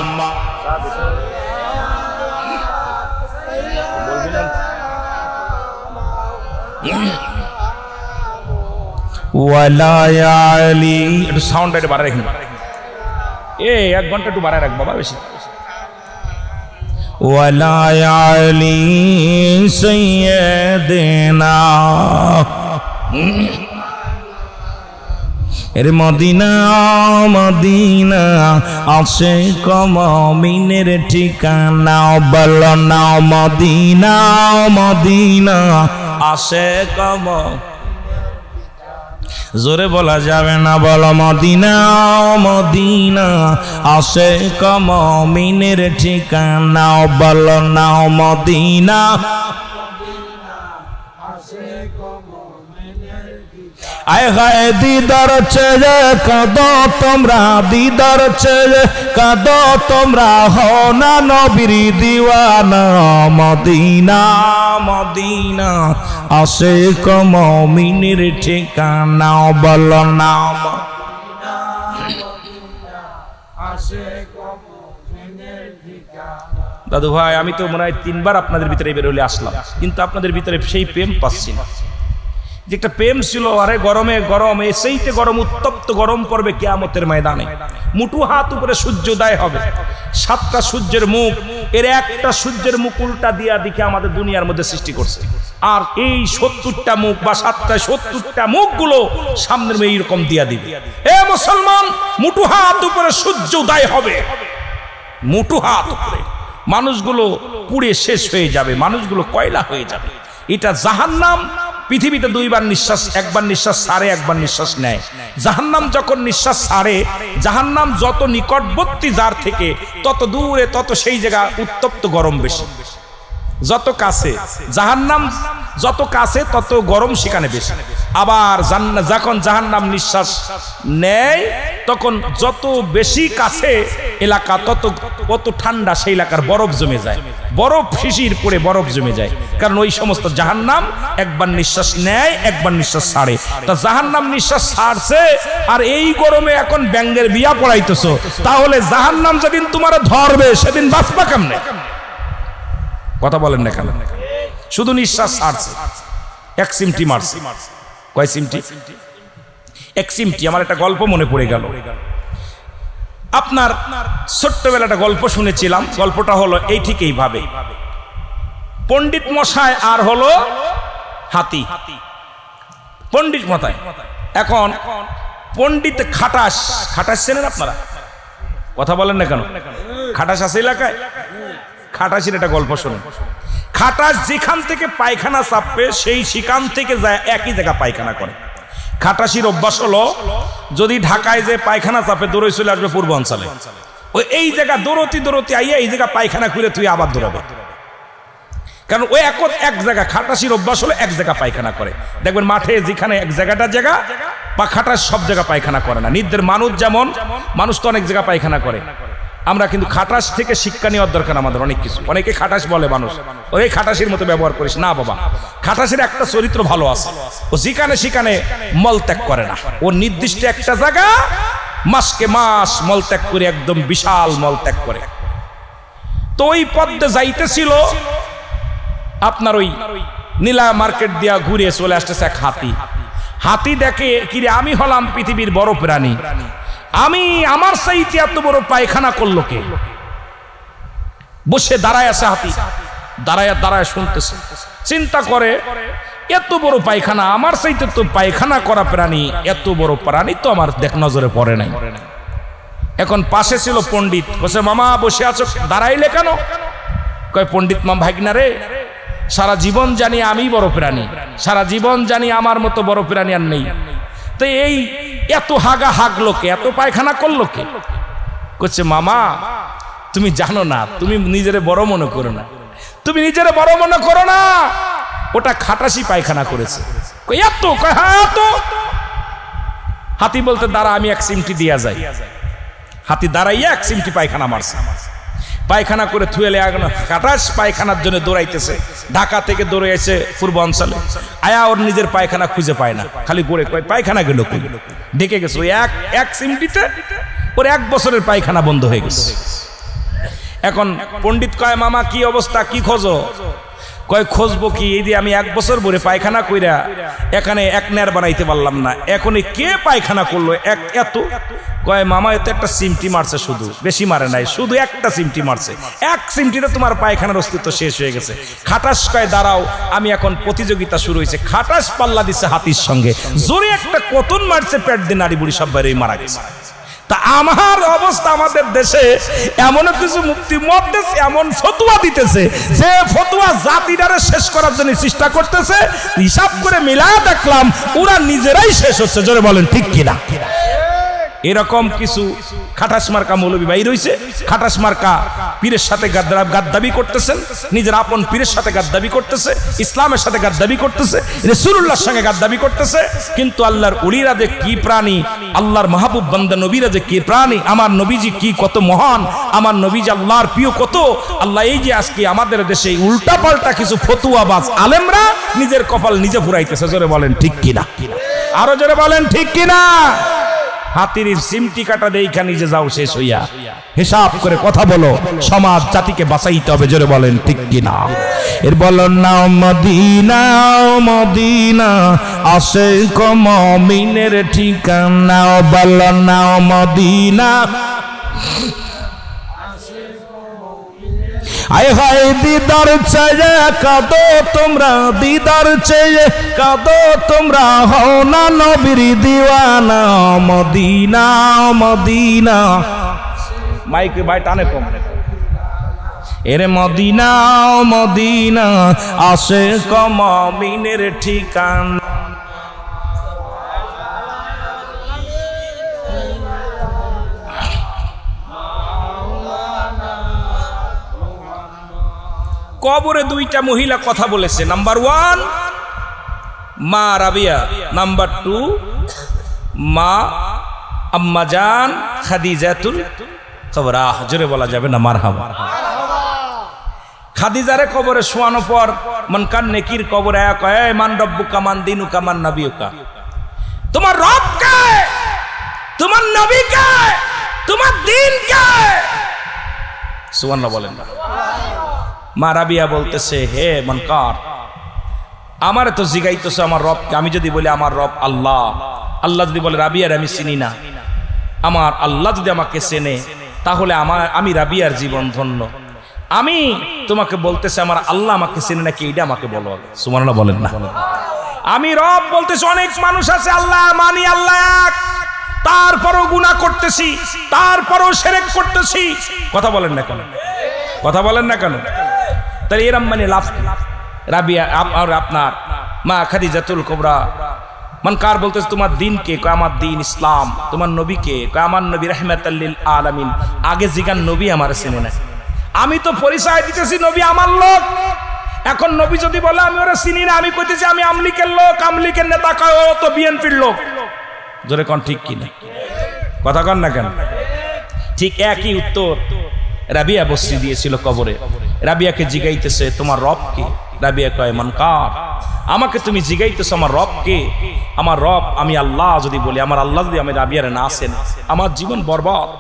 ওয়ালা আলি। একটু সাউন্ড একটু বাড়ায় রাখেন। 1 ঘন্টা একটু বাড়ায় রাখ বাবা, বেশি। ওয়ালা আলি সাইয়্যিদিনা, এর মদিনা মদিনা আশিক মুমিনের ঠিকানা, বলো না মদিনা মদিনা আশিক। জোরে বলা যাবে না, বলো মদিনা মদিনা আশিক মুমিনের ঠিকানা, বলো না মদিনা। আয় হায় দিদার চেয়ে কাঁদো তোমরা, দিদার চেয়ে কাঁদো তোমরা, হও না নবীর দিওয়ানা, মদিনা মদিনা আশিক মুমিনের ঠিকানা, বলো না মদিনা মদিনা আশিক মুমিনের ঠিকানা। দাদু ভাই, আমি তো মনে হয় 3 বার আপনাদের ভিতরে বের হলে আসলাম, কিন্তু আপনাদের ভিতরে সেই প্রেম পাচ্ছি না। যে একটা প্রেম ছিল, আরে গরমে গরম, সেইতে গরম, উত্তপ্ত গরম পড়বে কিয়ামতের ময়দানে। মুঠু হাত উপরে সূর্যোদয় হবে, 7টা সূর্যের মুখ, এর একটা সূর্যের মুখ উল্টা দিয়া দিকে আমাদের দুনিয়ার মধ্যে সৃষ্টি করছে। আর এই 70টা মুখ বা 70টা মুখগুলো সামনের মেয়ে এইরকম দিয়া দিবে। এ মুসলমান, মুঠু হাত উপরে সূর্যোদয় হবে, মুঠু হাত উপরে। মানুষগুলো পুড়ে শেষ হয়ে যাবে, মানুষগুলো কয়লা হয়ে যাবে। এটা জাহান্নাম পৃথিবীতে দুইবার নিঃশ্বাস, একবার নিঃশ্বাস ছাড়ে, একবার নিঃশ্বাস নেয়। জাহান্নাম যখন নিঃশ্বাস ছাড়ে, জাহান্নাম যত নিকটবর্তী যার থেকে তত দূরে তত সেই জায়গা উত্তপ্ত গরম বেশি। যত কাছে জাহান্নাম, যত কাছে তত গরম সেখানে বেশি। আবার যখন জাহান্নাম নিঃশ্বাস নেয় তখন যত বেশি কাছে এলাকা তত ঠান্ডা, সেই এলাকার বরফ জমে যায়, বরফ শিশির পড়ে বরফ জমে যায়। কারণ ওই সমস্ত জাহান্নাম একবার নিঃশ্বাস নেয়, একবার নিঃশ্বাস ছাড়ে। তা জাহান্নাম নিঃশ্বাস ছাড়ছে আর এই গরমে এখন ব্যাঙ্গের বিয়া পড়াইতেছো, তাহলে জাহান্নাম যেদিন তোমার ধরবে সেদিন বাঁচবা কেমনে? কথা বলেন না কেন? শুধু নিঃশ্বাস ছাড়ছে, এক সিমটি মারছে। কয় সিমটি? এক সিমটি। আমার একটা গল্প মনে পড়ে গেল। আপনার ছোট্টবেলা একটা গল্প শুনেছিলাম। গল্পটা হলো এই ঠিক এইভাবে, পণ্ডিত মশাই আর হলো হাতি। পণ্ডিত মশাই, এখন পণ্ডিত খাটাস, খাটাস চেনেন আপনারা? কথা বলেন না কেন? খাটাস আছে এলাকায়? খাটাসের একটা গল্প শুনুন। খাটাস যেখান থেকে পায়খানা চাপবে সেই সেখান থেকে যায় একই জায়গা পায়খানা করে। খাটাসির অভ্যাস হলো যদি ঢাকায় যে পায়খানা চাপে দৌড়ে চলে আসবে পূর্বাঞ্চলে, ওই এই জায়গা দৌড়তি আইয়া এই জায়গা পায়খানা খুলে তুই আবার দৌড়াবে। কারণ ওই এক জায়গা, খাটাসির অভ্যাস হলো এক জায়গা পায়খানা করে। দেখবেন মাঠে যেখানে এক জায়গাটা জায়গা বা খাটাস সব জায়গা পায়খানা করে না। নির্দের মানুষ যেমন, মানুষ তো অনেক জায়গা পায়খানা করে। আমরা কিন্তু খাটাস থেকে শিক্ষা নেওয়ার দরকার আমাদের অনেক কিছু। অনেকে খাটাস বলে মানুষ, ওই খাটাসের মতো ব্যবহার করিস না বাবা। খাটাসের একটা চরিত্র ভালো আছে, ও যেখানে সেখানে মল ত্যাগ করে না। ও নির্দিষ্ট একটা জায়গা মাসকে মাস মল ত্যাগ করে, একদম বিশাল মল ত্যাগ করে। তো ওই পদ্মে যাইতেছিল আপনার ওই নীলা মার্কেট দিয়া ঘুরে চলে আসতেছে এক হাতি। হাতি দেখে কিরে, আমি হলাম পৃথিবীর বড় প্রাণী, আমি আমার চাইতে এত বড় পায়খানা করলো কে? বসে দাঁড়ায় আছে হাতি, দাঁড়ায় শুনতেছে, চিন্তা করে এত বড় পায়খানা, আমার চাইতে তো পায়খানা করা প্রাণী, এত বড় প্রাণী তো আমার দেখ নজরে পড়ে নাই। এখন পাশে ছিল পণ্ডিত, বসে মামা বসে আছো দাঁড়াইলে কেন? কয় পণ্ডিত মামা, ভাগনা রে, সারা জীবন জানি আমি বড় প্রাণী, সারা জীবন জানি আমার মতো বড় প্রাণী আর নেই, তো এই এত হাগা হাগলো কে, এত পায়খানা করলো কে? কচ্ছে মামা তুমি জানো না, তুমি নিজেরে বড় মনে করো না, তুমি নিজেরে বড় মনে করো না, ওটা খাটাসি পায়খানা করেছে। এত? হ্যাঁ তো। হাতি বলতে দাঁড়া, আমি এক সিমটি দিয়া যাই। হাতি দাঁড়াইয়া এক সিমটি পায়খানা মারছে। পায়খানা করে থুয়েলে খাটাস পায়খানার জন্য দৌড়াইতেছে। ঢাকা থেকে দৌড়ে এসে পূর্বাঞ্চলে আয়া ওর নিজের পায়খানা খুঁজে পায় না, খালি গড়ে কয় পায়খানা গেল, ডেকে গেছে ওই এক সিমটিতে ওর 1 বছরের পায়খানা বন্ধ হয়ে গেছে। এখন পণ্ডিত কয় মামা কি অবস্থা, কি খোঁজো? কয় খুঁজবো কি, এই যে আমি 1 বছর ভরে পায়খানা কইরা এখানে এক নেয়ার বানাইতে পারলাম না, এখন কে পায়খানা করলো এত? কয় মামা এত একটা সিমটি মারছে, শুধু বেশি মারে নাই, শুধু একটা সিমটি মারছে, এক সিমটিতে তোমার পায়খানার অস্তিত্ব শেষ হয়ে গেছে। খাটাস কয় দাঁড়াও, আমি এখন প্রতিযোগিতা শুরু হয়েছে। খাটাস পাল্লা দিচ্ছে হাতির সঙ্গে, জোরে একটা কতন মারছে, পেট দিয়ে নারী বুড়ি সব বাইরে মারা গেছে। তা আমার অবস্থা, আমাদের দেশে এমন কিছু মুফতি মহাদ্দেশ এমন ফতোয়া দিতেছে যে ফতোয়া জাতিটারে শেষ করার জন্য চেষ্টা করতেছে। হিসাব করে মিলায়া দেখলাম ওরা নিজেরাই শেষ হচ্ছে। জোরে বলেন ঠিক কিনা? এরকম কিছু খাটাস মার্কা মৌলবী ভাই রয়েছে, খাটাস মার্কা পীরের সাথে গাদ্দাবি করতেছেন, নিজের আপন পীরের সাথে গাদ্দাবি করতেছে, ইসলামের সাথে গাদ্দাবি করতেছে, রাসূলুল্লাহর সঙ্গে গাদ্দাবি করতেছে। কিন্তু আল্লাহর ওলিরা যে কি প্রাণী, আল্লাহর মাহবুব বান্দা নবীরা যে কি প্রাণী, আমার নবীজি কি কত মহান, আমার নবীজি আল্লাহর প্রিয় কত। আল্লাহ এই যে আজকে আমাদের দেশে উল্টা পাল্টা কিছু ফতুয়াবাজ আলেমরা নিজের কপাল নিজে ফুরাইতেছে। জোরে বলেন ঠিক কিনা? আরো জোরে বলেন ঠিক কিনা? হাতির সিমটি কাটা দেইখা নিজে যাও শেষ হইয়া, হিসাব করে কথা বলো, সমাজ জাতিকে বাঁচাইতে হবে। জোরে বলেন ঠিক কিনা? এর বলেন নাও মদিনা, মদিনা আশিক মুমিনের ঠিকানা, বলেন নাও মদিনা। আয় হায় দিদার চেয়ে কাঁদো তোমরা, দিদার চেয়ে কাঁদো তোমরা, হও না নবীর দিওয়ানা, মদিনা মদিনা। মাইকে ভাই টানে কম, এরে মদিনা মদিনা আশিক মুমিনের ঠিকানা। কবরে দুইটা মহিলা কথা বলেছে, নাম্বার 1 মা রাবিয়া, নাম্বার 2 মা আম্মাজান খাদিজাতুল কুবরা। জোরে বলা যাবে না মারহাবা। খাদিজারে কবরে শোয়ানোর পর মনকান নেকির কবরে আয়া কয়, মান রব্বুকা মান দিনুকা মান নবিয়ুকা, তোমার রব কে, তোমার নবী কে, তোমার দিন কে? সুবহানাল্লাহ বলেন না। মা রাবিয়া বলতেছে, হে মনকার, আমারে তো জিগাইতেছে আমার রবকে। আমি যদি বলি আমার রব আল্লাহ, আল্লাহ যদি বলে রাবিয়ার আমি চিনি না, আমার আল্লাহ যদি আমাকে চেনে তাহলে আমি রাবিয়ার জীবন ধন্য। আমি তোমাকে বলতেছি আমার আল্লাহ আমাকে চেনে নাকি এইটা আমাকে বলো। সুবহানাল্লাহ বলেন না। আমি রব বলতেছি, অনেক মানুষ আছে আল্লাহ মানি, আল্লাহ এক, তারপরও গুনাহ করতেছি, তারপরও শিরক করতেছি। কথা বলেন না কেন? কথা বলেন না কেন? তাহলে এরম মানে লাভ। রাবিয়া আর আপনার মা খাদিজাতুল কুবরা মনকার বলতেছে, তোমার দিন কে? কয় আমার দিন ইসলাম। তোমার নবী কে? কয় আমার নবী রাহমাতাল লিল আলামিন। আগে জিগান নবী আমার চেনে না। আমি তো পরিচয় দিতেছি নবী আমার লোক। এখন নবী যদি বলে আমি ওরা চিনি না, আমি কইতেছি আমি আমলিকের লোক, আমলিকের নেতা, কয় ও তো বিএনপির লোক। জোরে কোন ঠিক কিনা? কথা কন না কেন? ঠিক একই উত্তর রাবিয়া বসরি দিয়েছিল কবরে। রাবিয়াকে জিগাইতেছে তোমার রব কে? রাবিয়া কয় মনকার, আমাকে তুমি জিগাইতেছো আমার রব কে? আমার রব আমি আল্লাহ যদি বলি, আমার আল্লাহ যদি আমি রাবিয়ারে না আসেন, আমার জীবন বরবাদ।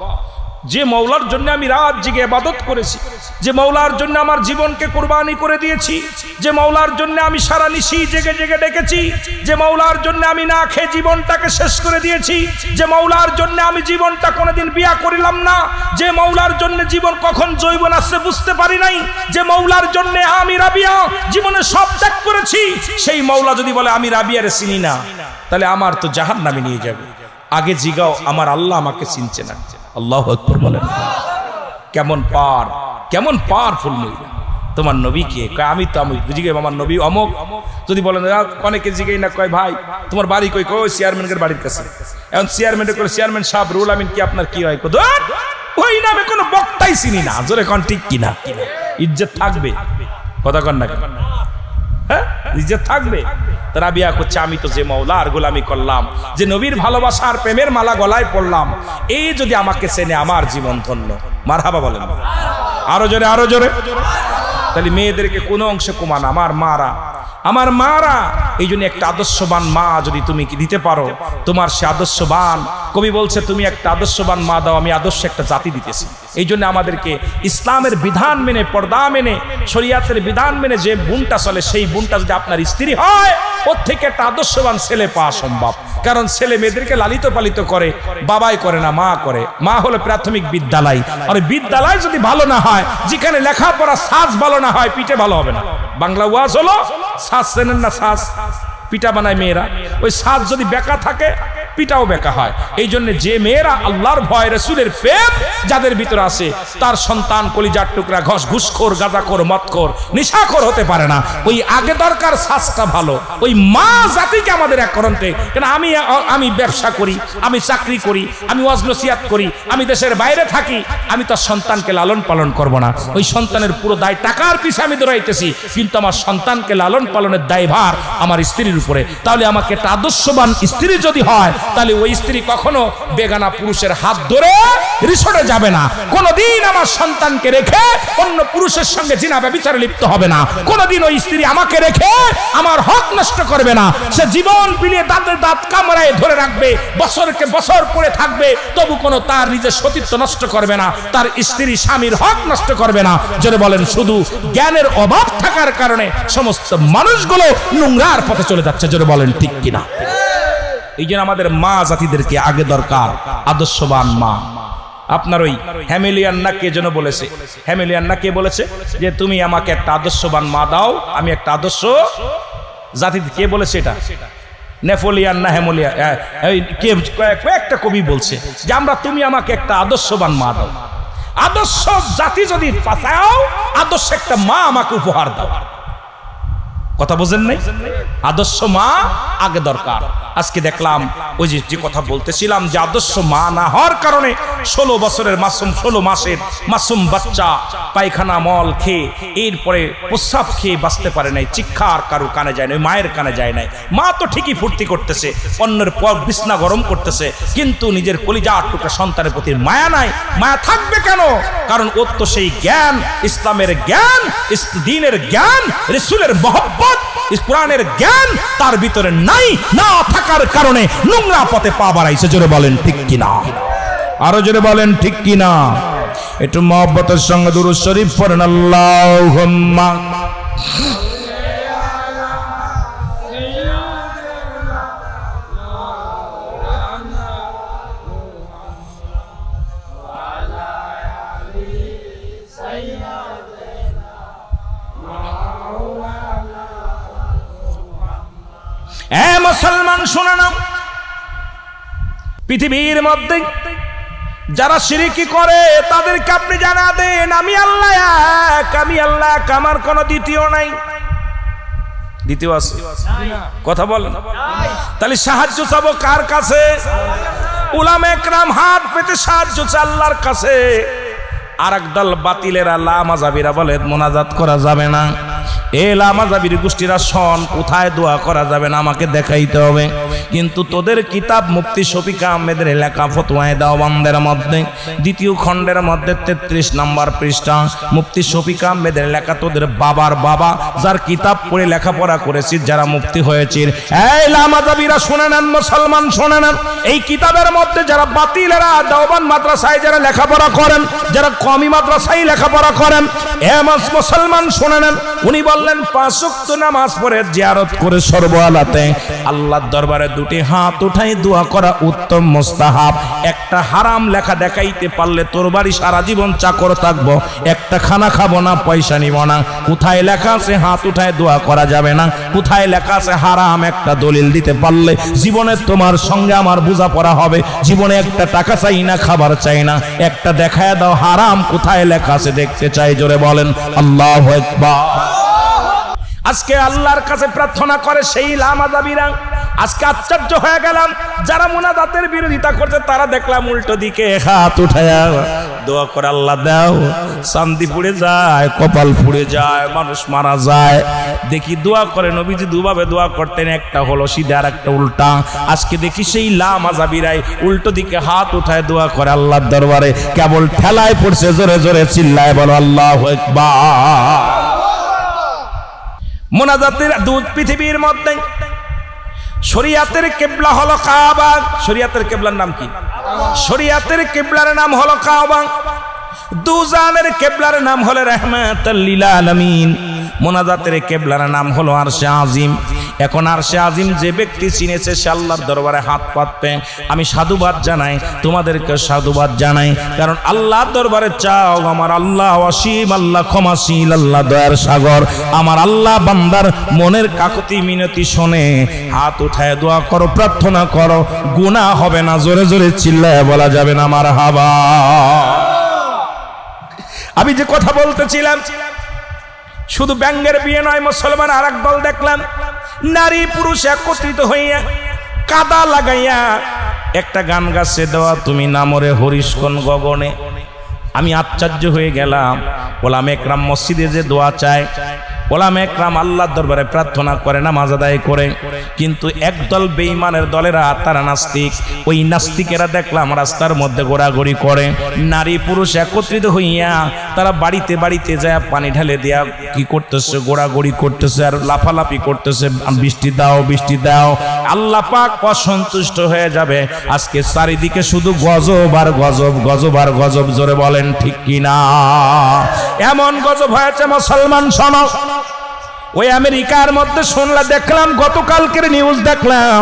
যে মৌলার জন্য আমি রাত জেগে ইবাদত করেছি, যে মৌলার জন্য আমার জীবনকে কুরবানি করে দিয়েছি, যে মৌলার জন্য আমি সারা নিশি জেগে জেগে ডেকেছি, যে মৌলার জন্য আমি না খেয়ে জীবনটাকে শেষ করে দিয়েছি, যে মৌলার জন্য আমি জীবনটা কোনোদিন বিয়া করিলাম না, যে মৌলার জন্য জীবন কখন যৌবন আসছে বুঝতে পারি নাই, যে মৌলার জন্য আমি রাবিয়া জীবনে সব ত্যাগ করেছি, সেই মৌলা যদি বলে আমি রাবিয়ারে চিনি না, তাহলে আমার তো জাহান্নামে নিয়ে যাবে। আগে জিগাও আমার আল্লাহ আমাকে চিনছে না। আল্লাহু আকবার বলেন। কেমন পাওয়ারফুল মহিলা। তোমার নবী কে? কয় আমি তো আমি জিগে আমার নবী অমুক। যদি বলেন অনেকে জিগেই না, কয় ভাই তোমার বাড়ি কই? কই চেয়ারম্যানের বাড়ির কাছে। এখন চেয়ারম্যানের করে চেয়ারম্যান সাহেব রুল আমিন কি আপনার কি হয়? ওই নামে কোনো বক্তাই চিনি না। জোরে কোন ঠিক কিনা? ইজ্জত থাকবে? কথা কন না? হ্যাঁ ইজ্জত থাকবে। রাবিয়া করছে আমি তো যে মওলার গোলামি করলাম, যে নবীর ভালোবাসার প্রেমের মালা গলায় পড়লাম, এই যদি আমাকে চেনে আমার জীবন ধন্য। মারহাবা বলেন। আরো জোরে, আরো জোরে। তাহলে মেয়েদেরকে কোনো অংশে কমান। আমার মারা এই জন্য একটা আদর্শবান মা যদি তুমি দিতে পারো, তোমার সে আদর্শবান, কবি বলছে তুমি একটা আদর্শবান মা দাও, আমি আদর্শ একটা জাতি দিতেছি। এই জন্য আমাদেরকে ইসলামের বিধান মেনে, পর্দা মেনে, শরিয়াতের বিধান মেনে যে বোনটা চলে, সেই বোনটা যদি আপনার স্ত্রী হয়, ওর থেকে একটা আদর্শবান ছেলে পাওয়া সম্ভব। কারণ ছেলে মেয়েদেরকে লালিত পালিত করে, বাবাই করে না, মা করে। মা হলো প্রাথমিক বিদ্যালয়। আর বিদ্যালয় যদি ভালো না হয়, যেখানে লেখাপড়া সাজ ভালো না হয়, পিঠে ভালো হবে না। বাংলা ওয়াজ হলো সাজ, চেনেন না? সাজ পিঠা বানায় মেয়েরা, ওই সাজ যদি বেকা থাকে পিঠাও বেকা হয়। এই জন্য যে মেয়েরা আল্লাহর ভয়, রাসূলের প্রেম যাদের ভিতরে আছে, তার সন্তান কলিজার টুকরা ঘুষখোর, গাঁজাখোর, মদখোর, নেশাখোর হতে পারে না। ওই আগে দরকার সাজটা ভালো। ওই মা জাতিকে আমাদের এক করতে, কেন আমি ব্যবসা করি, আমি চাকরি করি, আমি ওয়াজ নসিহত করি, আমি দেশের বাইরে থাকি, আমি তার সন্তানকে লালন পালন করব না। ওই সন্তানের পুরো দায় টাকার পিছে আমি দৌড়াইতেছি, কিন্তু আমার সন্তানকে লালন পালনের দায়ভার আমার স্ত্রীর উপরে। তাহলে আমাকে একটা আদর্শবান স্ত্রী যদি হয়, তাহলে ওই স্ত্রী কখনো বেগানা পুরুষের হাত ধরে রিসোর্টে যাবে না। কোনদিন আমার সন্তানকে রেখে অন্য পুরুষের সঙ্গে জিনা ব্যভিচারে লিপ্ত হবে না। কোনদিন ওই স্ত্রী আমাকে রেখে আমার হক নষ্ট করবে না। সে জীবন বিলিয়ে দাঁতের দাঁত কামড়ায় ধরে রাখবে, বছরকে বছর পড়ে থাকবে, তবু কোনো তার নিজের সতীত্ব নষ্ট করবে না, তার স্ত্রী স্বামীর হক নষ্ট করবে না। যদি বলেন শুধু জ্ঞানের অভাব থাকার কারণে সমস্ত মানুষগুলো নোংরার পথে চলে যাচ্ছে। যদি বলেন ঠিক কিনা? এই জন্য আমাদের মা জাতিদেরকে আগে দরকার আদর্শবান মা। আপনার ওই হ্যামিলিয়ান্না কে যেন বলেছে, হ্যামিলিয়ান্না কে বলেছে যে তুমি আমাকে একটা আদর্শবান মা দাও, আমি একটা আদর্শ জাতি। কে বলেছে এটা? নেপোলিয়ান না হ্যামিলিয়ান, কয়েকটা কবি বলছে যে তুমি আমাকে একটা আদর্শবান মা দাও। আদর্শ জাতি যদি বাঁচাও, আদর্শ একটা মা আমাকে উপহার দাও। কথা বোঝেন নাই? আদর্শ মা আগে দরকার। আজকে দেখলাম ওই যে কথা বলতেছিলাম যে আদর্শ মা না হওয়ার কারণে 16 বছরের মাসুম, 16 মাসের মাসুম বাচ্চা পায়খানা মল খেয়ে এরপরে প্রস্রাব খেয়ে বাঁচতে পারে নাই, চিৎকার কারো কানে যায় নাই, মায়ের কানে যায় নাই। মা তো ঠিকই ফুর্তি করতেছে, অন্যের পর বিছনা গরম করতেছে, কিন্তু নিজের কলিজার টুকরা সন্তানের প্রতি মায়া নাই। মায়া থাকবে কেন? কারণ ওর তো সেই জ্ঞান, ইসলামের জ্ঞান, দ্বীনের জ্ঞান, রাসূলের মহব্বত, কোরআনের জ্ঞান তার ভিতরে নাই। না থাকার কারণে নোংরা পথে পা বাড়াইছে। জোরে বলেন ঠিক কিনা? আরো জোরে বলেন ঠিক কিনা? একটু মহব্বতের সঙ্গে দুরূদ শরীফ পড়েন। আল্লাহুম্মা এ মুসলমান শুনে নাও, পৃথিবীর মধ্যে যারা শিরকি করে তাদেরকে আপনি জানা দেন আমি আল্লাহ এক, আমি আল্লাহ এক, আমার কোনো দ্বিতীয় নাই। দ্বিতীয় আছে? কথা বলেন। তাহলে সাহায্য চাবো কার কাছে? উলামা একরাম হাত পেতে সাহায্য চায় আল্লাহর কাছে। আর একদল বাতিলেরা লামাযাবিরা বলে মোনাজাত করা যাবে না। এ লামাযাবির গোষ্ঠীরা শোন, কোথায় দোয়া করা যাবে না আমাকে দেখাইতে হবে। কিন্তু তোদের কিতাব মুফতি শফিক আহমেদের লেখা ফতোয়ায়ে দেওবন্দের মধ্যে 2য় খণ্ডের মধ্যে 33 নম্বর পৃষ্ঠা মুফতি শফিক আহমেদের লেখা, তোদের বাবার বাবা যার কিতাব পড়ে লেখাপড়া করেছিস, যারা মুফতি হয়েছিস, এই লামাযাবিরা শুনে নেন, মুসলমান শুনে নেন, এই কিতাবের মধ্যে যারা বাতিলেরা দেওবন্দ মাদ্রাসায় যারা লেখাপড়া করেন, যারা কওমি মাদ্রাসায় লেখাপড়া করেন, এ মুসলমান শুনে নেন, উনি বললেন 5 ওয়াক্ত নামাজ পড়ে জিয়ারত করে সর্বহালাতে আল্লাহর দরবারে 2টি হাত উঠাই দোয়া করা উত্তম মুস্তাহাব। একটা হারাম লেখা দেখাইতে পারলে তোর বাড়ি সারা জীবন চাকর থাকবো, একটা খানা খাবো না, পয়সা নিব না। কোথায় লেখা আছে হাত উঠায় দোয়া করা যাবে না? কোথায় লেখা আছে হারাম? একটা দলিল দিতে পারলে জীবনে তোমার সঙ্গে আমার বোঝাপড়া হবে। জীবনে একটা টাকা চাই না, খাবার চাই না, একটা দেখায় দাও হারাম কোথায় লেখা আছে দেখতে চাই। জোরে বলেন আল্লাহু আকবার। আজকে আল্লাহর কাছে প্রার্থনা করে সেই লামাযাবিরা। আজকে আশ্চর্য হয়ে গেলাম, যারা মুনাজাতের বিরোধিতা করছে তারা দেখলাম উল্টো দিকে হাত উঠায়া দোয়া করে আল্লাহ দাও, চান্দি পুড়ে যায়, কপাল পুড়ে যায়, মানুষ মারা যায়। দেখি দোয়া করে নবীজি দুভাবে দোয়া করতেন, একটা হলো সিধা আর একটা উল্টা। আজকে দেখি সেই লামাযাবিরাই উল্টো দিকে হাত উঠায় দোয়া করে আল্লাহর দরবারে। কেবল ঠেলায় পড়ছে, জোরে জোরে চিল্লায় বলো আল্লাহু আকবার। মুনাজাতের দুধ পৃথিবীর মধ্যে শরিয়াতের কিবলা হলো কাবা। শরিয়াতের কিবলার নাম কি? শরিয়াতের কিবলার নাম হলো কাবা। দুজানের কিবলার নাম হলো রাহমাতাল লিল আলামিন। মুনাজাতের কিবলার নাম হলো আরশে আজিম। এখন আরশে আজিম যে ব্যক্তি চিনেছে সে আল্লাহর দরবারে হাত পাতবে। আমি সাধুবাদ জানাই, তোমাদেরকে সাধুবাদ জানাই, কারণ আল্লাহর দরবারে চাও। আমার আল্লাহ অসীম, আল্লাহ ক্ষমাশীল, আল্লাহ দয়ার সাগর। আমার আল্লাহ বান্দার মনের কাকুতি মিনতি শোনে। হাত উঠায় দোয়া করো, প্রার্থনা করো, গুনাহ হবে না। জোরে জোরে চিল্লায় বলা যাবে না মারহাবা। আমি যে কথা বলতেছিলাম, শুধু ব্যঙ্গের বিয়ে নয় মুসলমান। আর এক দল দেখলাম নারী পুরুষ একত্রিত হইয়া কাদা লাগাইয়া একটা গান গাছে, দেওয়া তুমি নামরে হরিশকন গগনে। আমি আশ্চর্য হয়ে গেলাম। ওলামা একরাম মসজিদে যে দোয়া চায়, ওলামা একরাম আল্লাহর দরবারে প্রার্থনা করে, নামাজ আদায় করে, কিন্তু একদল বেঈমানের দলেরা তারা নাস্তিক। ওই নাস্তিকেরা দেখলাম রাস্তার মধ্যে ঘোরাঘুরি করে, নারী পুরুষ একত্রিত হইয়া তারা বাড়িতে বাড়িতে যায় পানি ঢালে দেয়া কি করতেছে, ঘোরাঘুরি করতেছে আর লাফালাফি করতেছে, বৃষ্টি দাও বৃষ্টি দাও। আল্লাহ পাক অসন্তুষ্ট হয়ে যাবে। আজকে চারিদিকে শুধু গজব আর গজব, গজব আর গজব। জোরে বলেন ঠিক কিনা? এমন গজব হয়েছে মুসলমান শোনো। ওই আমেরিকার মধ্যে শুনলাম, দেখলাম গতকালকের নিউজ দেখলাম,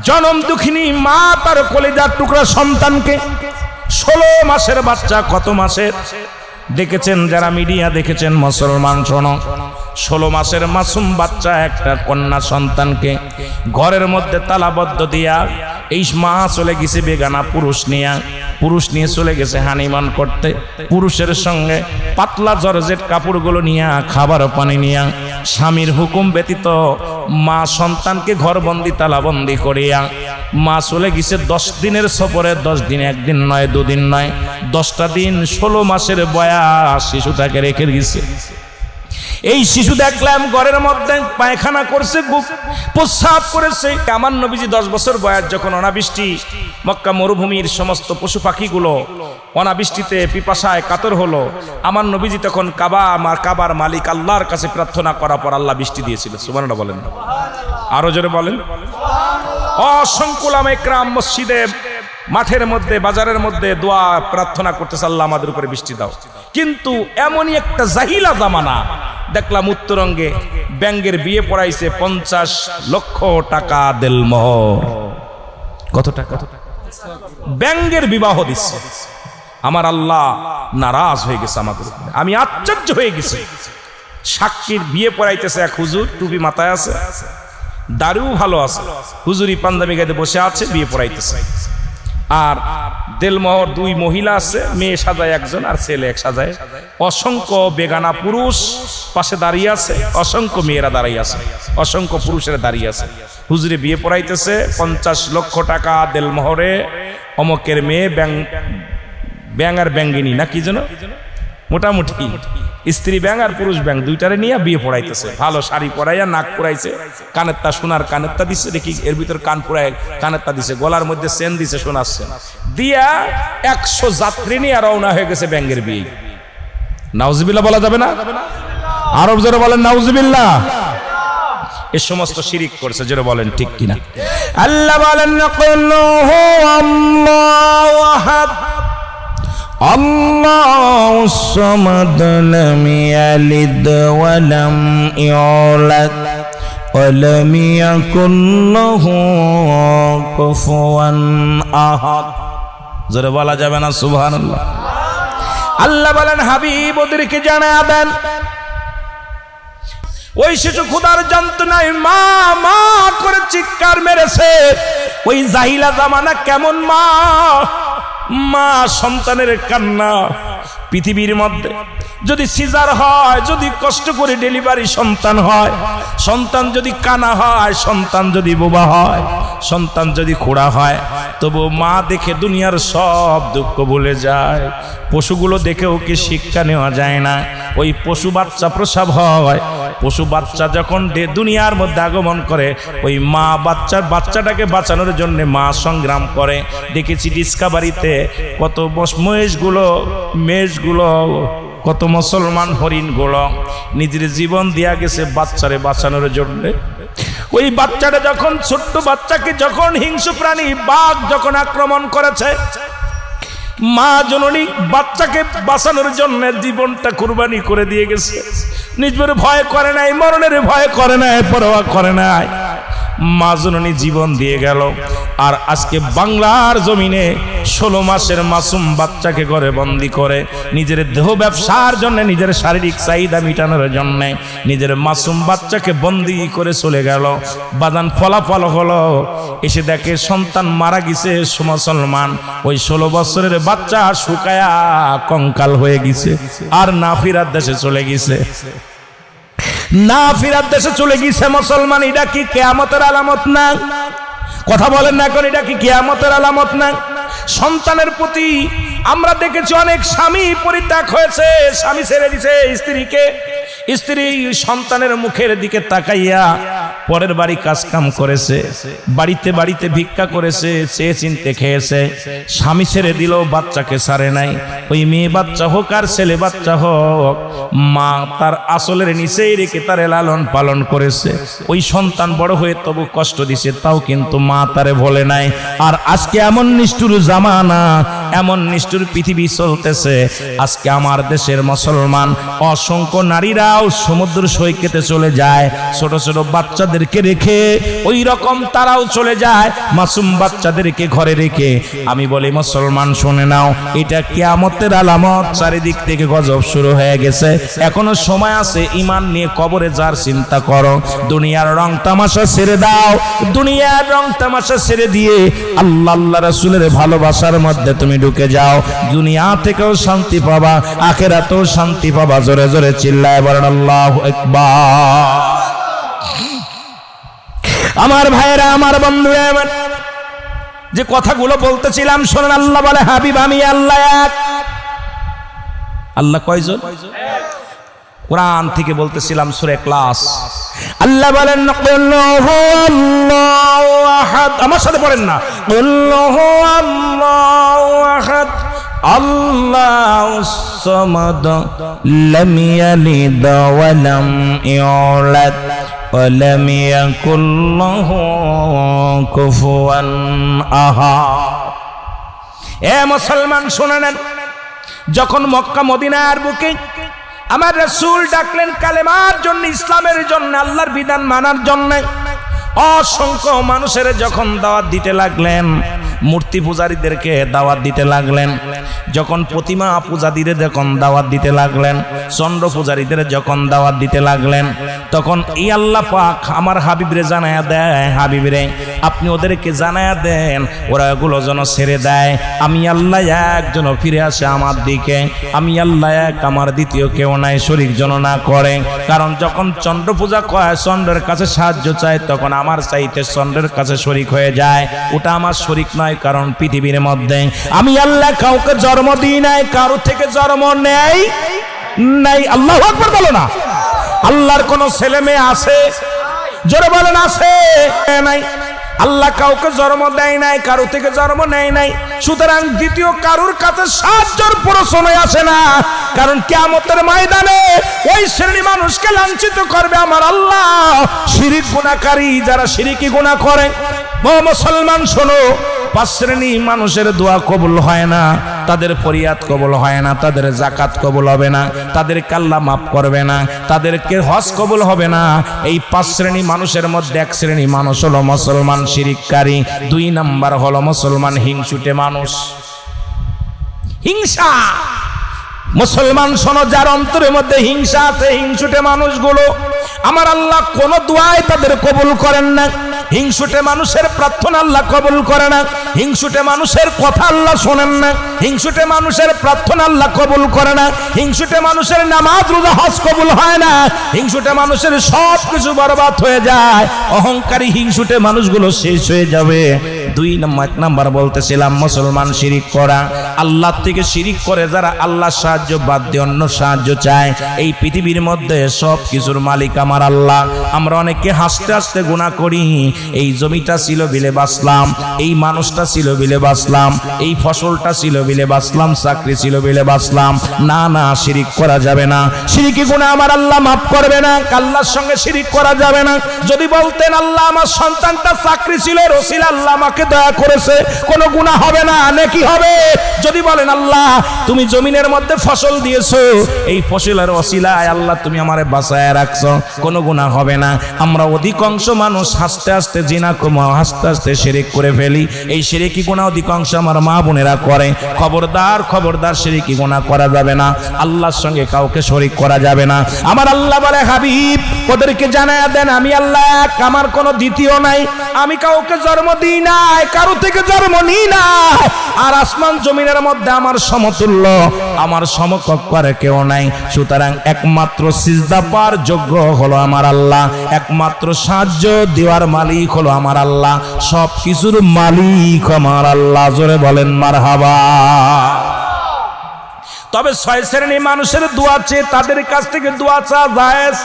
জনম দুঃখিনী মা তার কলিজার টুকরা সন্তানকে, 16 মাসের বাচ্চা, কত মাসের দেখেছেন যারা মিডিয়া দেখেছেন মুসলমান শোনো, 16 মাসের মাসুম বাচ্চা একটা কন্যা সন্তানকে ঘরের মধ্যে তালাবদ্ধ দিয়া এই মা চলে গেছে বেগানা পুরুষ নিয়ে চলে গেছে হানিমান করতে, পুরুষের সঙ্গে পাতলা জর্জেট কাপড়গুলো নিয়ে, খাবার পানি নিয়ে, স্বামীর হুকুম ব্যতীত মা সন্তানকে ঘরবন্দি তালাবন্দি করিয়া মা চলে গেছে 10 দিনের সফরে। 10 দিন, একদিন নয়, 2 দিন নয়, 10টা দিন, 16 মাসের বয়স শিশুটাকে রেখে গেছে। এই শিশু দেখলাম ঘরের মধ্যে পায়খানা করছে, প্রস্রাব করেছে। আমার নবীজি 10 বছর বয়স যখন অনাবৃষ্টি, মক্কা মরুভূমির সমস্ত পশু পাখিগুলো অনাবৃষ্টিতে পিপাসায় কাতর হলো, আমার নবীজি তখন কাবার মালিক আল্লাহর কাছে প্রার্থনা করার পর আল্লাহ বৃষ্টি দিয়েছিল। সুবহানাল্লাহ বলেন, আরো জোরে বলেন। অসংখ্য উলামা ইকরাম মসজিদে, মাঠের মধ্যে, বাজারের মধ্যে দোয়া প্রার্থনা করতেছে, আল্লাহ আমাদের উপরে বৃষ্টি দাও। কিন্তু এমনই একটা জাহিলা জামানা দেখলাম উত্তরঙ্গে ব্যাঙ্গের বিয়ে পড়াইছে 50 লক্ষ টাকা দেলমোহর। কত টাকা? ব্যাঙ্গের বিবাহ দিচ্ছে। আমার আল্লাহ নারাজ হয়ে গেছে আমাদের উপরে। আমি আশ্চর্য হয়ে গেছি। সাক্ষীর বিয়ে পড়াইতেছে এক হুজুর, টুপি মাথায় আছে, দাড়িও ভালো আছে, হুজুরি পাঞ্জাবি গায়ে বসে আছে, বিয়ে পড়াইতেছে। আর দেলমোহর 2 মহিলা আছে, মেয়ে সাজায় একজন আর ছেলে এক সাজায়। অসংখ্য বেগানা পুরুষ পাশে দাঁড়িয়ে আছে, অসংখ্য মেয়েরা দাঁড়িয়ে আছে, অসংখ্য পুরুষেরা দাঁড়িয়ে আছে। হুজুরে বিয়ে পড়াইতেছে 50 লক্ষ টাকা দেলমোহরে। অমকের মেয়ে ব্যাং আর ব্যাঙ্গিনী না কি যেন, মোটামুটি স্ত্রী ব্যাং আর পুরুষ ব্যাং, দুইটারে নিয়ে বিয়ে পড়াইতেছে। ভালো শাড়ি পরাইয়া, নাক পরাইছে, কানেরটা সোনার কানেরটা দিচ্ছে, দেখি এর ভিতর কান পুরাই কানেরটা দিছে, গলার মধ্যে চেন দিছে, সোনার চেন দিয়া 100 যাত্রী নিয়ে রওনা হয়ে গেছে ব্যাঙ্গের বিয়ে। নাউজুবিল্লাহ বলা যাবে না? আরব জোরে বলেন নাউজুবিল্লাহ। এই সমস্ত শিরিক করছে, জোরে বলেন ঠিক কিনা? আল্লাহ বলেন কুল্লুহু আল্লাহু আহাদ আল্লাহুস সামাদ লাম ইয়ালিদ ওয়া লাম ইউলাদ ওয়া লাম ইয়াকুল লাহু কুফুয়ান আহাদ। জোরে বলা যাবে না সুবহানাল্লাহ? আল্লাহ বলেন হাবিব ওদেরকে জানায়া দেন, ওই শিশু ক্ষুধার যন্ত্রণায় মা মা করে চিৎকার মেরেছে। ওই জাহিলা জামানা কেমন মা সন্তানের কান্না। পৃথিবীর মধ্যে যদি সিজার হয়, যদি কষ্ট করে ডেলিভারি সন্তান হয়, সন্তান যদি কানা হয়, সন্তান যদি বোবা হয়, সন্তান যদি খোড়া হয়, তবু মা দেখে দুনিয়ার সব দুঃখ ভুলে যায়। পশুগুলো দেখেও কি শিক্ষা নেওয়া যায় না? ওই পশু বাচ্চা প্রসব হয়, পশু বাচ্চা যখন দুনিয়ার মধ্যে আগমন করে, ওই মা বাচ্চাটাকে বাঁচানোর জন্য মা সংগ্রাম করে। দেখেছি ডিসকাভারিতে কত মেষগুলো, কত মুসলমান হরিণগুলো নিজের জীবন দিয়া গেছে বাচ্চারে বাঁচানোর জন্য। ওই বাচ্চাটা যখন, ছোট্ট বাচ্চাকে যখন হিংস্র প্রাণী বাঘ যখন আক্রমণ করেছে, মা জননী বাচ্চাকে বাঁচানোর জন্য জীবনটা কুরবানি করে দিয়ে গেছে। নিজের ভয় করে নাই, মরণের ভয় করে নাই, পরোয়া করে নাই, মা জননী জীবন দিয়ে গেল। আর আজকে বাংলার জমিনে 16 মাসের মাসুম বাচ্চাকে ঘরে বন্দি করে নিজের দেহ ব্যবসার জন্য, নিজের শারীরিক চাহিদা মিটানোর জন্য নিজের মাসুম বাচ্চাকে বন্দি করে চলে গেল। বাদান ফলাফল হলো, এসে দেখে সন্তান মারা গেছে মুসলমান। ওই 16 বছরের বাচ্চা শুকায়া কঙ্কাল হয়ে গেছে, আর না ফিরার দেশে চলে গেছে, না ফিরার দেশে চলে গেছে মুসলমান। এটা কি কিয়ামতের আলামত না? কথা বলেন না এখন, এটা কি কিয়ামতের আলামত না? সন্তানের প্রতি আমরা দেখেছি অনেক স্বামী পরিত্যাগ হয়েছে, স্বামী ছেড়ে দিছে স্ত্রীকে, স্ত্রী সন্তানের মুখের দিকে তাকাইয়া পরের বাড়ি কাজ কাম করেছে, বাড়িতে বাড়িতে ভিক্ষা করেছে, চেয়ে চিনতে খেয়েছে, স্বামী ছেড়ে দিল, বাচ্চাকে ছাড়ে নাই। ওই মেয়ে বাচ্চা হোক আর ছেলে বাচ্চা হোক, মা তার আসলের নিচেই রেখে তারে লালন পালন করেছে। ওই সন্তান বড় হয়ে তবু কষ্ট দিছে, তাও কিন্তু মা তারে ভোলে নাই। আর আজকে এমন নিষ্ঠুর জামানা, এমন নিষ্ঠুর পৃথিবী চলতেছে। আজকে আমার দেশের মুসলমান অসংখ্য নারীরাও সমুদ্র সৈকতে চলে যায়, ছোট ছোট বাচ্চাদেরকে রেখে ওই রকম তারাও চলে যায়, মাসুম বাচ্চাদেরকে ঘরে রেখে। আমি বলি মুসলমান শুনে নাও, এটা কিয়ামতের আলামত। চারিদিক থেকে গজব শুরু হয়ে গেছে, এখনো সময় আছে। ঈমান নিয়ে কবরে যার চিন্তা করো, দুনিয়ার রং তামাশা ছেড়ে দাও, দুনিয়ার রং তামাশা ছেড়ে দিয়ে আল্লাহ আল্লাহ রাসূলের ভালোবাসার মধ্যে তুমি ঢুকে যাও। দুনিয়া থেকেও শান্তি পাবা, আখিরাতেও শান্তি পাবা। জোরে জোরে চিল্লায় বলেন আল্লাহু আকবার। আমার ভাইরা, আমার বন্ধুরা, যে কথাগুলো বলতেছিলাম শোনেন। আল্লাহ বলে, হাবিব আমি আল্লাহ এক। আল্লাহ কয়জন? কোরআন থেকে বলতেছিলাম সূরা ইখলাস। আল্লাহ বলেন কুল্লুহু আল্লাহু আহাদ। আমার সাথে পড়েন না, কুল্লুহু আল্লাহু আহাদ আল্লাহুস সামাদ লাম ইয়ালিদ ওয়া লাম ইউলাদ ওয়া লাম ইয়াকুল লাহু কুফুয়ান আহাদ। এ মুসলমান শুনে নেন, যখন মক্কা মদিনার বুকে আমার রাসূল ডাকলেন কালেমার জন্য, ইসলামের জন্য, আল্লাহর বিধান মানার জন্য, অসংখ্য মানুষের যখন দাওয়াত দিতে লাগলেন, মূর্তি পূজারীদেরকে দাওয়াত দিতে লাগলেন, যখন প্রতিমা পূজারীদের যখন দাওয়াত দিতে লাগলেন, চন্দ্র পূজারীদের যখন দাওয়াত দিতে লাগলেন, তখন এই আল্লাহ পাক আমার হাবিবরে জানায়া দেয়, হাবিবরে আপনি ওদেরকে জানায়া দেন ওরা এগুলো যেন ছেড়ে দেয়। আমি আল্লাহ এক, যেন ফিরে আসে আমার দিকে। আমি আল্লাহ এক, আমার দ্বিতীয় কেউ নাই, শরীক যেন না করে। কারণ যখন চন্দ্র পূজা করে, চন্দ্রের কাছে সাহায্য চায়, তখন আমার চাইতে চন্দ্রের কাছে শরীক হয়ে যায়। ওটা আমার শরীক নয়, কারণ পৃথিবীর মধ্যে আমি আল্লাহ কাউকে জন্ম দিই নাই, কারো থেকে জন্ম নেই নাই। আল্লাহু আকবার বলো না। আল্লাহর কোন ছেলে মেয়ে আছে? জোরে বলেন আছে নাই? আল্লাহ কাউকে জন্ম দেয় নাই, কারো থেকে জন্ম নেয় নাই। সুতরাং দ্বিতীয় কারোর কাছে সাহায্যের প্রশ্নই আসে না। কারণ কিয়ামতের ময়দানে ওই শ্রেণী মানুষকে লাঞ্ছিত করবে আমার আল্লাহ, শিরিক গুনাহকারী, যারা শিরিকি গুনাহ করে। ও মুসলমান শোনো, 5 শ্রেণী মানুষের দোয়া কবুল হয় না, তাদের ফরিয়াদ কবুল হয় না, তাদের যাকাত কবুল হবে না, তাদেরকে আল্লাহ মাফ করবে না, তাদেরকে হজ কবুল হবে না। এই 5 শ্রেণী মানুষের মধ্যে 1 শ্রেণী মানুষ হলো মুসলমান শিরিককারী, 2 নাম্বার হলো মুসলমান হিংসুটে মানুষ। হিংসা, মুসলমান শোনো, যার অন্তরের মধ্যে হিংসা আছে, হিংসুটে মানুষগুলো আমার আল্লাহ কোন দোয়াই তাদের কবুল করেন না। হিংসুটে মানুষের প্রার্থনা আল্লাহ কবুল করে না, হিংসুটে মানুষের কথা আল্লাহ শোনেন না, হিংসুটে মানুষের প্রার্থনা আল্লাহ কবুল করে না, হিংসুটে মানুষের নামাজ রোজা হজ কবুল হয় না, হিংসুটে মানুষের সব কিছু বরবাদ হয়ে যায়। অহংকারী হিংসুটে মানুষগুলো শেষ হয়ে যাবে। 1 নাম্বার বলতেছিলাম মুসলমান শিরিক করা। আল্লাহ থেকে শিরিক করে যারা আল্লাহ সাহায্য বাদ দিয়ে অন্য সাহায্য চায়, এই পৃথিবীর মধ্যে সব কিছুর মালিক আমার আল্লাহ। আমরা অনেকে হাসতে হাসতে গুনাহ করি, এই জমিটা ছিল বিলে বাঁচলাম, এই মানুষটা ছিল বিলে বাঁচলাম, এই ফসলটা ছিল বিলে বাঁচলাম, চাকরি ছিল বিলে বাঁচলাম। না না, শিরিক করা যাবে না। শিরিকি গুনাহ আমার আল্লাহ মাফ করবে না। আল্লাহর সঙ্গে শিরিক করা যাবে না। যদি বলতেন আল্লাহ আমার সন্তানটা চাকরি ছিল, রসিল আল্লাহ আমাকে দয়া করেছে, কোনো গুনাহ হবে না, নেকি হবে। যদি বলেন আল্লাহ তুমি জমিনের মধ্যে ফসল দিয়েছো, এই ফসলের ওসিলায় আল্লাহ তুমি আমারে বাঁচায় রাখছো, কোনো গুনাহ হবে না। আমরা অধিকাংশ মানুষ হাসতে হাসতে জিনা কমা, হাসতে হাসতে শিরিক করে ফেলি। এই শিরিকি গুনাহ অধিকাংশ আমার মা বোনেরা করে। খবরদার, খবরদার, শিরিকি গুনাহ করা যাবে না। আল্লাহর সঙ্গে কাউকে শরীক করা যাবে না। আমার আল্লাহ বলে, হাবিব ওদেরকে জানায়া দেন আমি আল্লাহ এক, আমার কোনো দ্বিতীয় নাই। আমি কাউকে জন্ম দিই নাই, কারো থেকে জন্ম নিই নাই। আর আসমান জমিনের মধ্যে আমার সমতুল্য, আমার সমকক্ষ আর কেউ নাই। সুতরাং একমাত্র সিজদা পাওয়ার যোগ্য হলো আমার আল্লাহ, একমাত্র সাহায্য দেওয়ার মালিক হলো আমার আল্লাহ, সব কিছুর মালিক আমার আল্লাহ। জোরে বলেন মারহাবা। তবে 6 শ্রেণী মানুষের দোয়া চেয়ে তাদের কাছ থেকে দোয়া চাওয়া জায়েজ।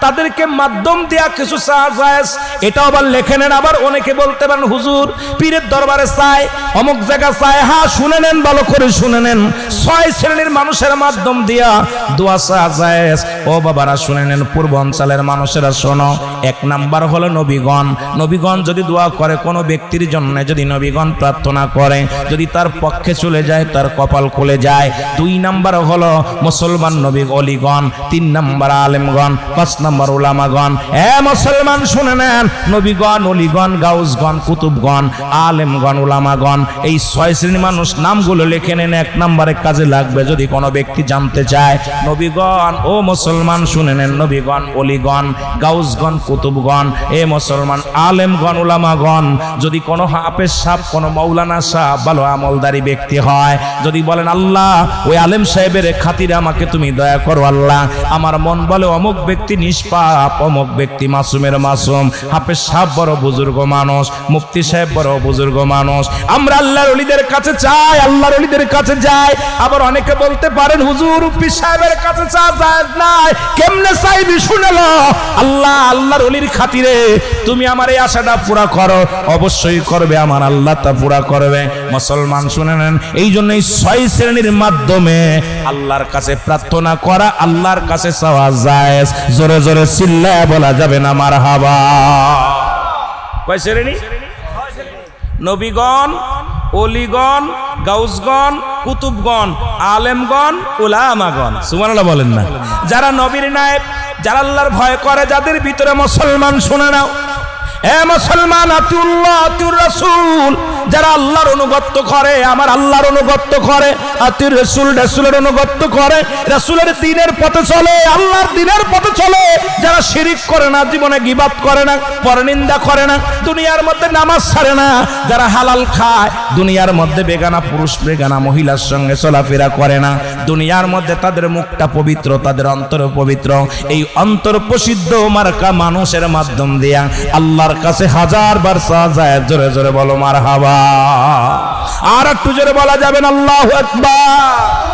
তাদেরকে মাধ্যম দেয়া কিছু চাওয়া যায়। এটা আবার লেখে নেন। আবার অনেকে বলতে পারেন হুজুর পীরের দরবারে চাই, অমুক জায়গা চাই। হ্যাঁ শুনে নেন, ভালো করে শুনে নেন। 6 শ্রেণীর মানুষের মাধ্যম দিয়া দোয়া চাওয়া যায়। ও বাবারা শুনে নেন, পূর্বাঞ্চলের মানুষেরা শোনো। 1 নাম্বার হলো নবীগণ। নবীগণ যদি দোয়া করে কোনো ব্যক্তির জন্য, যদি নবীগণ প্রার্থনা করে, যদি তার পক্ষে চলে যায়, তার কপাল খুলে যায়। 2 নাম্বার হলো মুসলমান নবী অলিগণ। 3 নাম্বার আলেমগণ। 5 নাম্বার উলামাগণ। মুসলমান শুনে নেন, নবীগণ, অলিগণ, গাউসগণ, কুতুবগণ, আলেমগণ, উলামাগণ, এই 6 শ্রেণীর মানুষ নামগুলো লিখে নেন। 1 নম্বরে কাজে লাগবে যদি কোনো ব্যক্তি জানতে চায়। নবীগণ, ও মুসলমান শুনে নেন, নবীগণ, অলিগণ, গাউসগণ, কুতুবগণ, মুসলমান, আলেমগণ, উলামাগণ। যদি কোনো হাফেজ সাহেব, কোনো মৌলানা সাহেব, ভালো আমলদারি ব্যক্তি হয়, যদি বলেন আল্লাহ ওই আলেম সাহেবের খাতিরে আমাকে তুমি দয়া করো আল্লাহ, আমার মন বলে অমুক ব্যক্তি নিষ্পাপ, অমুক ব্যক্তি মাসুমের মাসুম, হাফেজ সাহেব বড় বুজুর্গ মানুষ, মুফতি সাহেব বড় বুজুর্গ মানুষ, আমরা আল্লাহর ওলিদের কাছে চাই, আল্লাহর ওলিদের কাছে যাই। আবার অনেকে বলতে পারেন হুজুর পীর সাহেবের কাছে চা যায় নাই, কেমনে চাইবি শুনে লো। আল্লাহ, আল্লাহর ওলির খাতিরে তুমি আমার এই আশাটা পুরা করো। অবশ্যই করবে, আমার আল্লাহ তা পুরা করবে। মুসলমান শুনে নেন, এই জন্য এই 6 শ্রেণীর মাধ্যমে আল্লাহর কাছে প্রার্থনা করা, আল্লাহর কাছে চাওয়া যায়। জোরে জোরে চিল্লায় বলা যাবে না মারহাবা। কয় শ্রেণী? নবীগণ, ওলিগণ, গাউসগণ, কুতুবগণ, আলেমগণ, উলামাগণ। সুবহানাল্লাহ বলেন না। যারা নবীর নায়েব, যারা আল্লাহর ভয় করে, যাদের ভিতরে মুসলমান শুনে নাও, মুসলমান, আতিউল্লাহ আতিউর রাসূল, যারা আল্লাহর অনুগত্য করে, আমার আল্লাহর অনুগত্য করে, আতিউর রাসূল, রাসূলের অনুগত্য করে, রাসূলের দ্বীনের পথে চলে, আল্লাহর দ্বীনের পথে চলে, যারা শিরিক করে না, জীবনে গীবাত করে না, পরনিন্দা করে না, দুনিয়ার মধ্যে নামাজ ছাড়ে না, যারা হালাল খায়, দুনিয়ার মধ্যে বেগানা পুরুষ বেগানা মহিলার সঙ্গে চলাফেরা করে না, দুনিয়ার মধ্যে তাদের মুখটা পবিত্র, তাদের অন্তর পবিত্র, এই অন্তর প্রসিদ্ধ মার্কা মানুষের মাধ্যম দিয়া আল্লাহর কাছে 1000 বার চাওয়া যায়। জোরে জোরে বলো মারহাবা। আর একটু জোরে বলা যাবে না আল্লাহু আকবার।